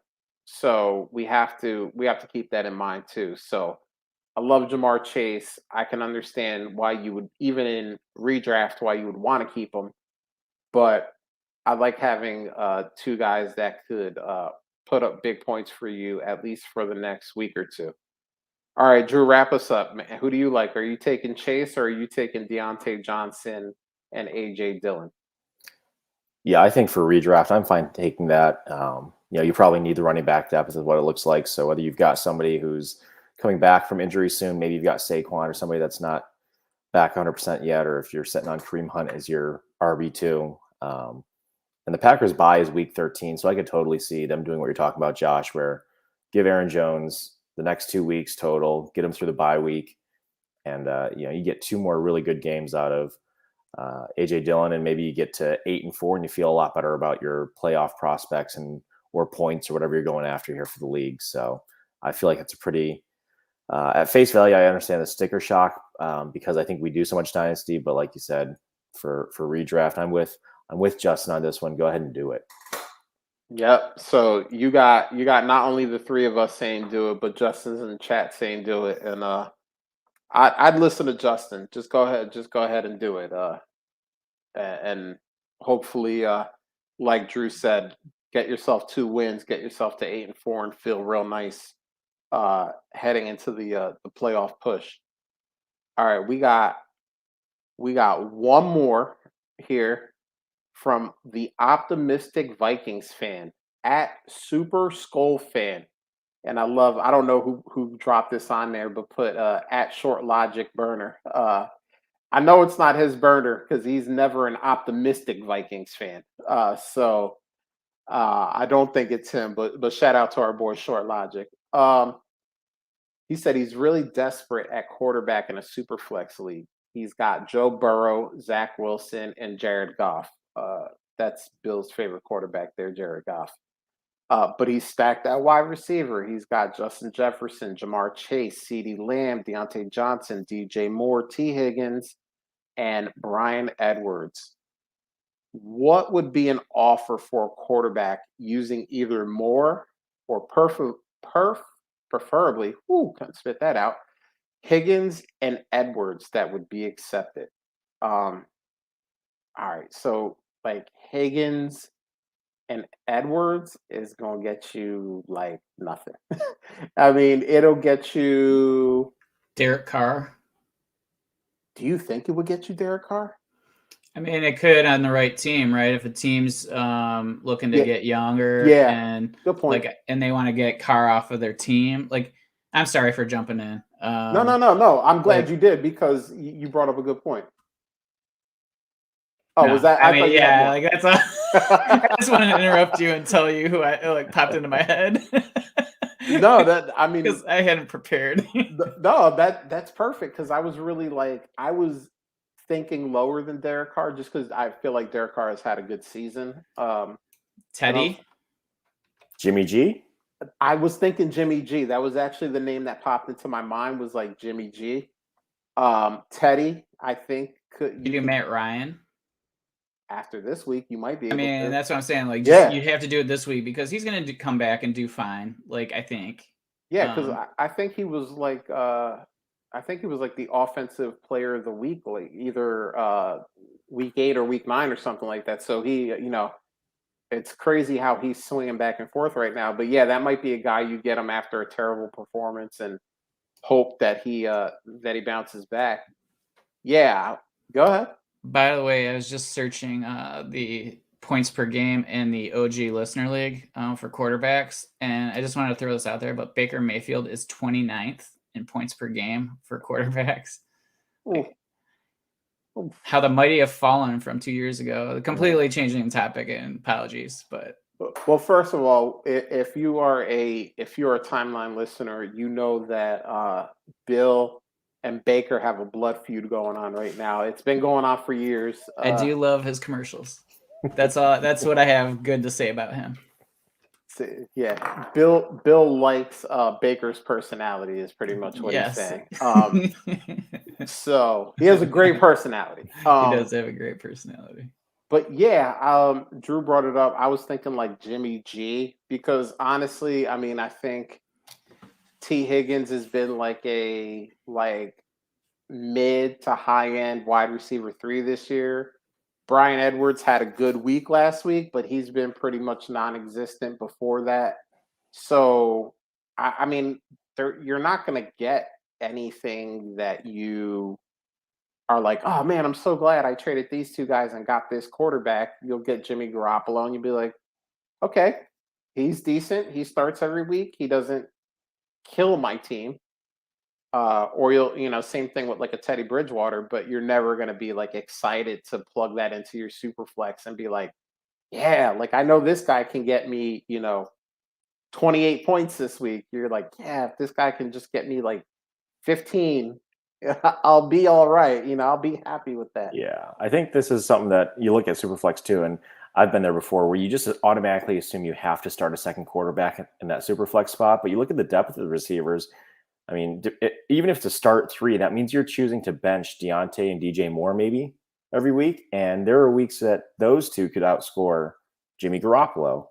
So we have to keep that in mind too. So I love Jamar Chase. I can understand why you would, even in redraft, why you would want to keep him. But I like having two guys that could put up big points for you at least for the next week or two. All right, Drew, wrap us up, man. Who do you like? Are you taking Chase or are you taking Deontay Johnson and AJ Dillon? Yeah, I think for redraft, I'm fine taking that. You probably need the running back depth is what it looks like. So whether you've got somebody who's coming back from injury soon, maybe you've got Saquon or somebody that's not back 100% yet, or if you're sitting on Kareem Hunt as your RB2. And the Packers bye is week 13, so I could totally see them doing what you're talking about, Josh, where give Aaron Jones the next 2 weeks total, get him through the bye week, and you get 2 more really good games out of AJ Dillon, and maybe you get to 8-4 and you feel a lot better about your playoff prospects and or points or whatever you're going after here for the league. So I feel like it's a pretty at face value. I understand the sticker shock because I think we do so much dynasty, but like you said, for redraft, I'm with Justin on this one. Go ahead and do it. Yep. So you got not only the three of us saying do it, but Justin's in the chat saying do it, and I'd listen to Justin. Just go ahead and do it. And hopefully, like Drew said, get yourself 2 wins, get yourself to 8-4, and feel real nice heading into the playoff push. All right, we got one more here from the optimistic Vikings fan at Super Skull Fan. And I don't know who dropped this on there, but put at Short Logic Burner. I know it's not his burner because he's never an optimistic Vikings fan. So I don't think it's him, but shout out to our boy Short Logic. He said he's really desperate at quarterback in a super flex league. He's got Joe Burrow, Zach Wilson, and Jared Goff. That's Bill's favorite quarterback there, Jared Goff. But he's stacked at wide receiver. He's got Justin Jefferson, Jamar Chase, CeeDee Lamb, Deontay Johnson, DJ Moore, T. Higgins, and Brian Edwards. What would be an offer for a quarterback using either Moore or preferably, couldn't spit that out, Higgins and Edwards that would be accepted? All right, so like Higgins and Edwards is going to get you like nothing. I mean, it'll get you Derek Carr. Do you think it would get you Derek Carr? I mean, it could on the right team, right? If a team's looking to get younger, and good point. and they want to get Carr off of their team. Like, I'm sorry for jumping in. No. I'm glad you did because you brought up a good point. Oh, no, was that? I mean, yeah, like that's. I just wanted to interrupt you and tell you who I popped into my head. No, that I mean, because I hadn't prepared. No, that's perfect because I was really I was thinking lower than Derek Carr just because I feel like Derek Carr has had a good season. Teddy, Jimmy G. I was thinking Jimmy G. That was actually the name that popped into my mind was like Jimmy G. Teddy, I think could you do Matt Ryan? After this week, you might be able to. That's what I'm saying. Like, you have to do it this week because he's going to come back and do fine. Like, I think. Yeah, because I think he was like, the offensive player of the week, like either week 8 or week 9 or something like that. So he, it's crazy how he's swinging back and forth right now. But yeah, that might be a guy you get him after a terrible performance and hope that he bounces back. Yeah, go ahead. By the way, I was just searching the points per game in the OG Listener League for quarterbacks, and I just wanted to throw this out there, but Baker Mayfield is 29th in points per game for quarterbacks. Like, how the mighty have fallen from 2 years ago. Completely changing the topic, and apologies, but well, first of all, if you're a timeline listener, you know that Bill and Baker have a blood feud going on right now. It's been going on for years. I do love his commercials. That's all. That's what I have good to say about him. Yeah, Bill likes Baker's personality is pretty much what he's saying. So he has a great personality. He does have a great personality. But yeah, Drew brought it up. I was thinking like Jimmy G because honestly, I mean, I think T Higgins has been like a mid to high end wide receiver 3 this year. Brian Edwards had a good week last week, but he's been pretty much non-existent before that. So, I mean, you're not going to get anything that you are like, oh man, I'm so glad I traded these two guys and got this quarterback. You'll get Jimmy Garoppolo, and you'll be like, okay, he's decent. He starts every week. He doesn't kill my team. Or same thing with like a Teddy Bridgewater, but you're never going to be like excited to plug that into your super flex and be like, yeah, like I know this guy can get me, 28 points this week. You're like, yeah, if this guy can just get me like 15, I'll be all right. I'll be happy with that. Yeah, I think this is something that you look at Superflex too, and I've been there before, where you just automatically assume you have to start a second quarterback in that Superflex spot. But you look at the depth of the receivers. I mean, even if to start 3, that means you're choosing to bench Deontay and DJ Moore maybe every week, and there are weeks that those two could outscore Jimmy Garoppolo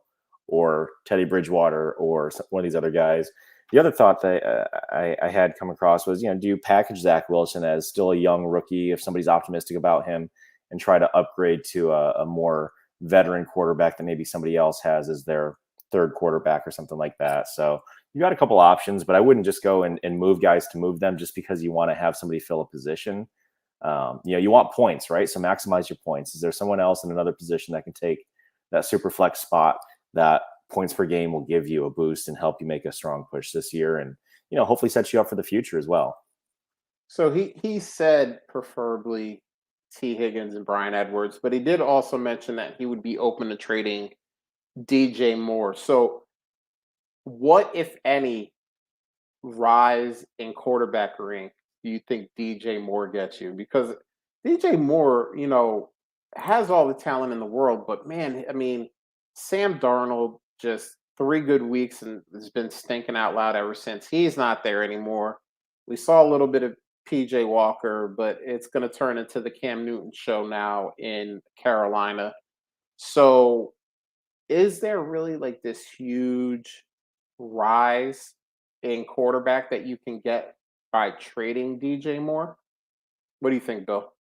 or Teddy Bridgewater or one of these other guys. The other thought that I had come across was, do you package Zach Wilson as still a young rookie if somebody's optimistic about him and try to upgrade to a more veteran quarterback that maybe somebody else has as their third quarterback or something like that. So you got a couple options, but I wouldn't just go and move guys to move them just because you want to have somebody fill a position. You want points, right? So maximize your points. Is there someone else in another position that can take that super flex spot that points per game will give you a boost and help you make a strong push this year and, hopefully set you up for the future as well? So he said preferably T Higgins and Brian Edwards, but he did also mention that he would be open to trading DJ Moore. So what, if any, rise in quarterback rank do you think DJ Moore gets you? Because DJ Moore, has all the talent in the world, but man, I mean, Sam Darnold just 3 good weeks and has been stinking out loud ever since. He's not there anymore. We saw a little bit of PJ Walker, but it's going to turn into the Cam Newton show now in Carolina. So, is there really like this huge rise in quarterback that you can get by trading DJ Moore? What do you think, Bill?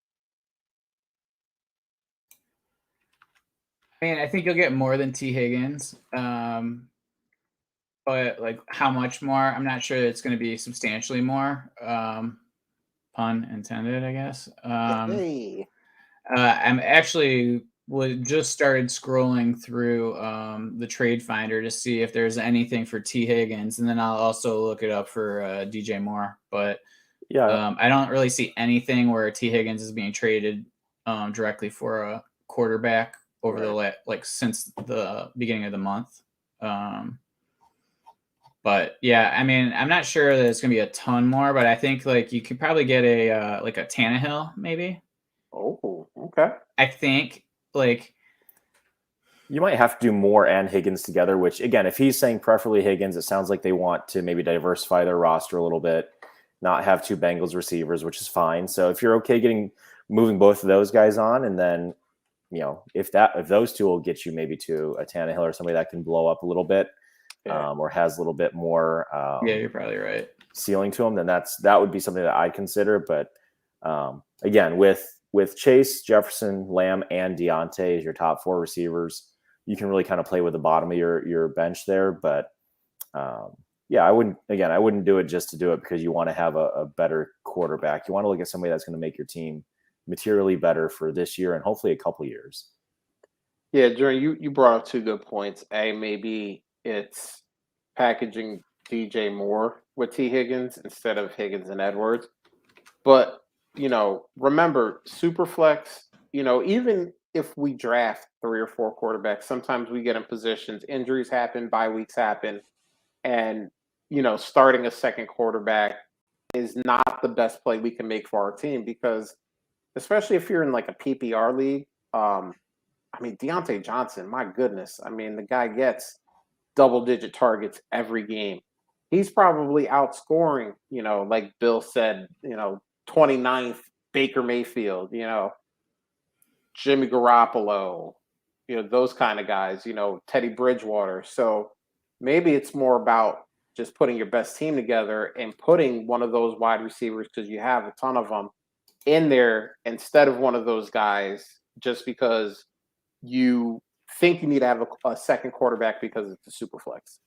I mean, I think you'll get more than T Higgins. But like how much more? I'm not sure it's going to be substantially more. Pun intended, I guess. Hey. I'm actually just started scrolling through the trade finder to see if there's anything for T Higgins, and then I'll also look it up for DJ Moore. But Yeah, I don't really see anything where T Higgins is being traded directly for a quarterback over the since the beginning of the month. But yeah, I mean, I'm not sure that it's gonna be a ton more, but I think like you could probably get a like a Tannehill maybe. Oh, okay. I think like you might have to do Moore and Higgins together, which again, if he's saying preferably Higgins, it sounds like they want to maybe diversify their roster a little bit, not have 2 Bengals receivers, which is fine. So if you're okay moving both of those guys on, and then, if those 2 will get you maybe to a Tannehill or somebody that can blow up a little bit, or has a little bit more, yeah, you're probably right, ceiling to them, then that would be something that I'd consider. But again, with Chase, Jefferson, Lamb, and Deontay as your top 4 receivers, you can really kind of play with the bottom of your bench there. But I wouldn't do it just to do it because you want to have a better quarterback. You want to look at somebody that's going to make your team materially better for this year and hopefully a couple years. Yeah, Jordan, you brought up 2 good points. Maybe it's packaging DJ Moore with T Higgins instead of Higgins and Edwards. But, remember, Superflex, even if we draft 3 or 4 quarterbacks, sometimes we get in positions, injuries happen, bye weeks happen, and, starting a second quarterback is not the best play we can make for our team because, especially if you're in like a PPR league, I mean, Deontay Johnson, my goodness. I mean, the guy gets double-digit targets every game. He's probably outscoring, like Bill said, 29th Baker Mayfield, Jimmy Garoppolo, those kind of guys, Teddy Bridgewater. So maybe it's more about just putting your best team together and putting one of those wide receivers, because you have a ton of them, in there instead of one of those guys, just because you think you need to have a second quarterback because it's a super flex.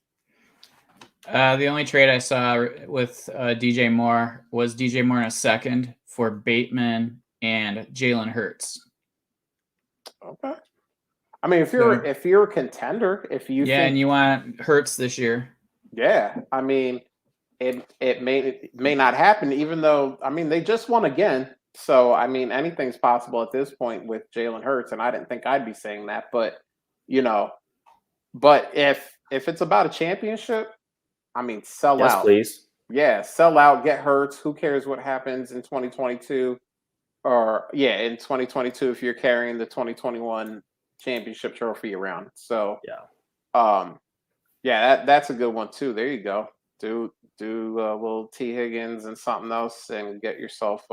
The only trade I saw with DJ Moore was DJ Moore in a second for Bateman and Jalen Hurts. Okay. I mean, if you're a contender, if you think, and you want Hurts this year, yeah, I mean, it may not happen, even though, I mean, they just won again. So, I mean, anything's possible at this point with Jalen Hurts, and I didn't think I'd be saying that, but but if it's about a championship, I mean, sell yes, out. Please. Yeah, sell out, get Hurts. Who cares what happens in 2022? Or in 2022 if you're carrying the 2021 championship trophy around. So that's a good one too. There you go. Do little T Higgins and something else, and get yourself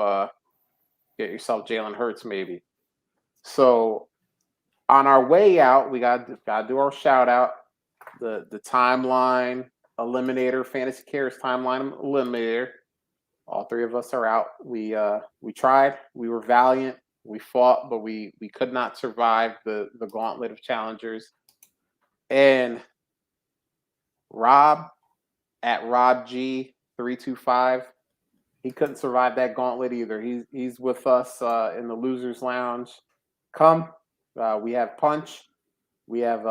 Jalen Hurts maybe. So on our way out, we got to do our shout out. The timeline eliminator, Fantasy Cares timeline eliminator. All three of us are out. We tried. We were valiant. We fought, but we could not survive the gauntlet of challengers. And Rob at RobG325, he couldn't survive that gauntlet either. He's with us in the Losers Lounge. Come, we have punch. We have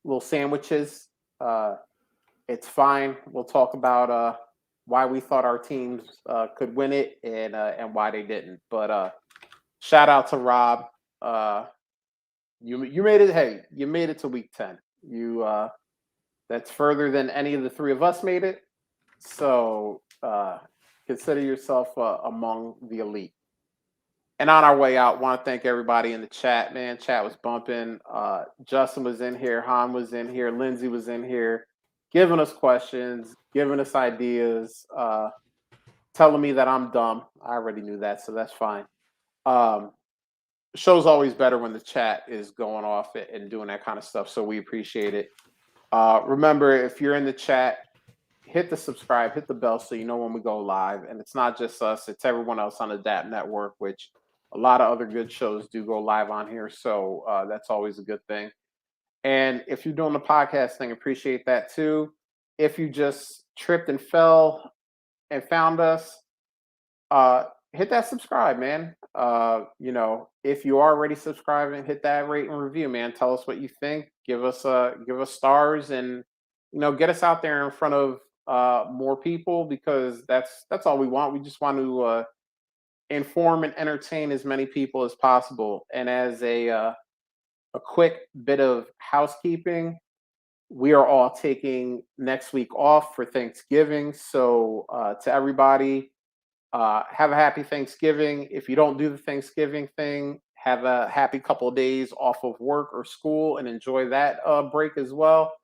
little sandwiches. It's fine. We'll talk about why we thought our teams could win it and why they didn't. But shout out to Rob. You made it. Hey, you made it to week 10. That's further than any of the three of us made it. So consider yourself among the elite. And on our way out, want to thank everybody in the chat, man. Chat was bumping. Justin was in here. Han was in here. Lindsay was in here, giving us questions, giving us ideas, telling me that I'm dumb. I already knew that, so that's fine. Show's always better when the chat is going off and doing that kind of stuff, so we appreciate it. Remember, if you're in the chat, hit the subscribe, hit the bell so you know when we go live. And it's not just us, it's everyone else on the DAP network, which a lot of other good shows do go live on here, so that's always a good thing. And if you're doing the podcast thing, appreciate that too. If you just tripped and fell and found us, hit that subscribe, man. If you are already subscribing, hit that rate and review, man. Tell us what you think. Give us stars, and get us out there in front of more people, because that's all we want. We just want to inform and entertain as many people as possible. And as a quick bit of housekeeping, we are all taking next week off for Thanksgiving. So to everybody, have a happy Thanksgiving. If you don't do the Thanksgiving thing, have a happy couple of days off of work or school and enjoy that break as well.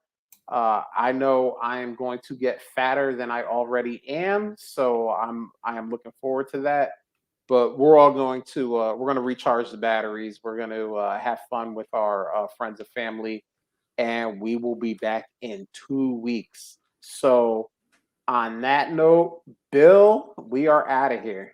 I know I am going to get fatter than I already am, so I am looking forward to that. But we're all going to recharge the batteries. We're going to have fun with our friends and family, and we will be back in 2 weeks. So on that note, Bill, we are out of here.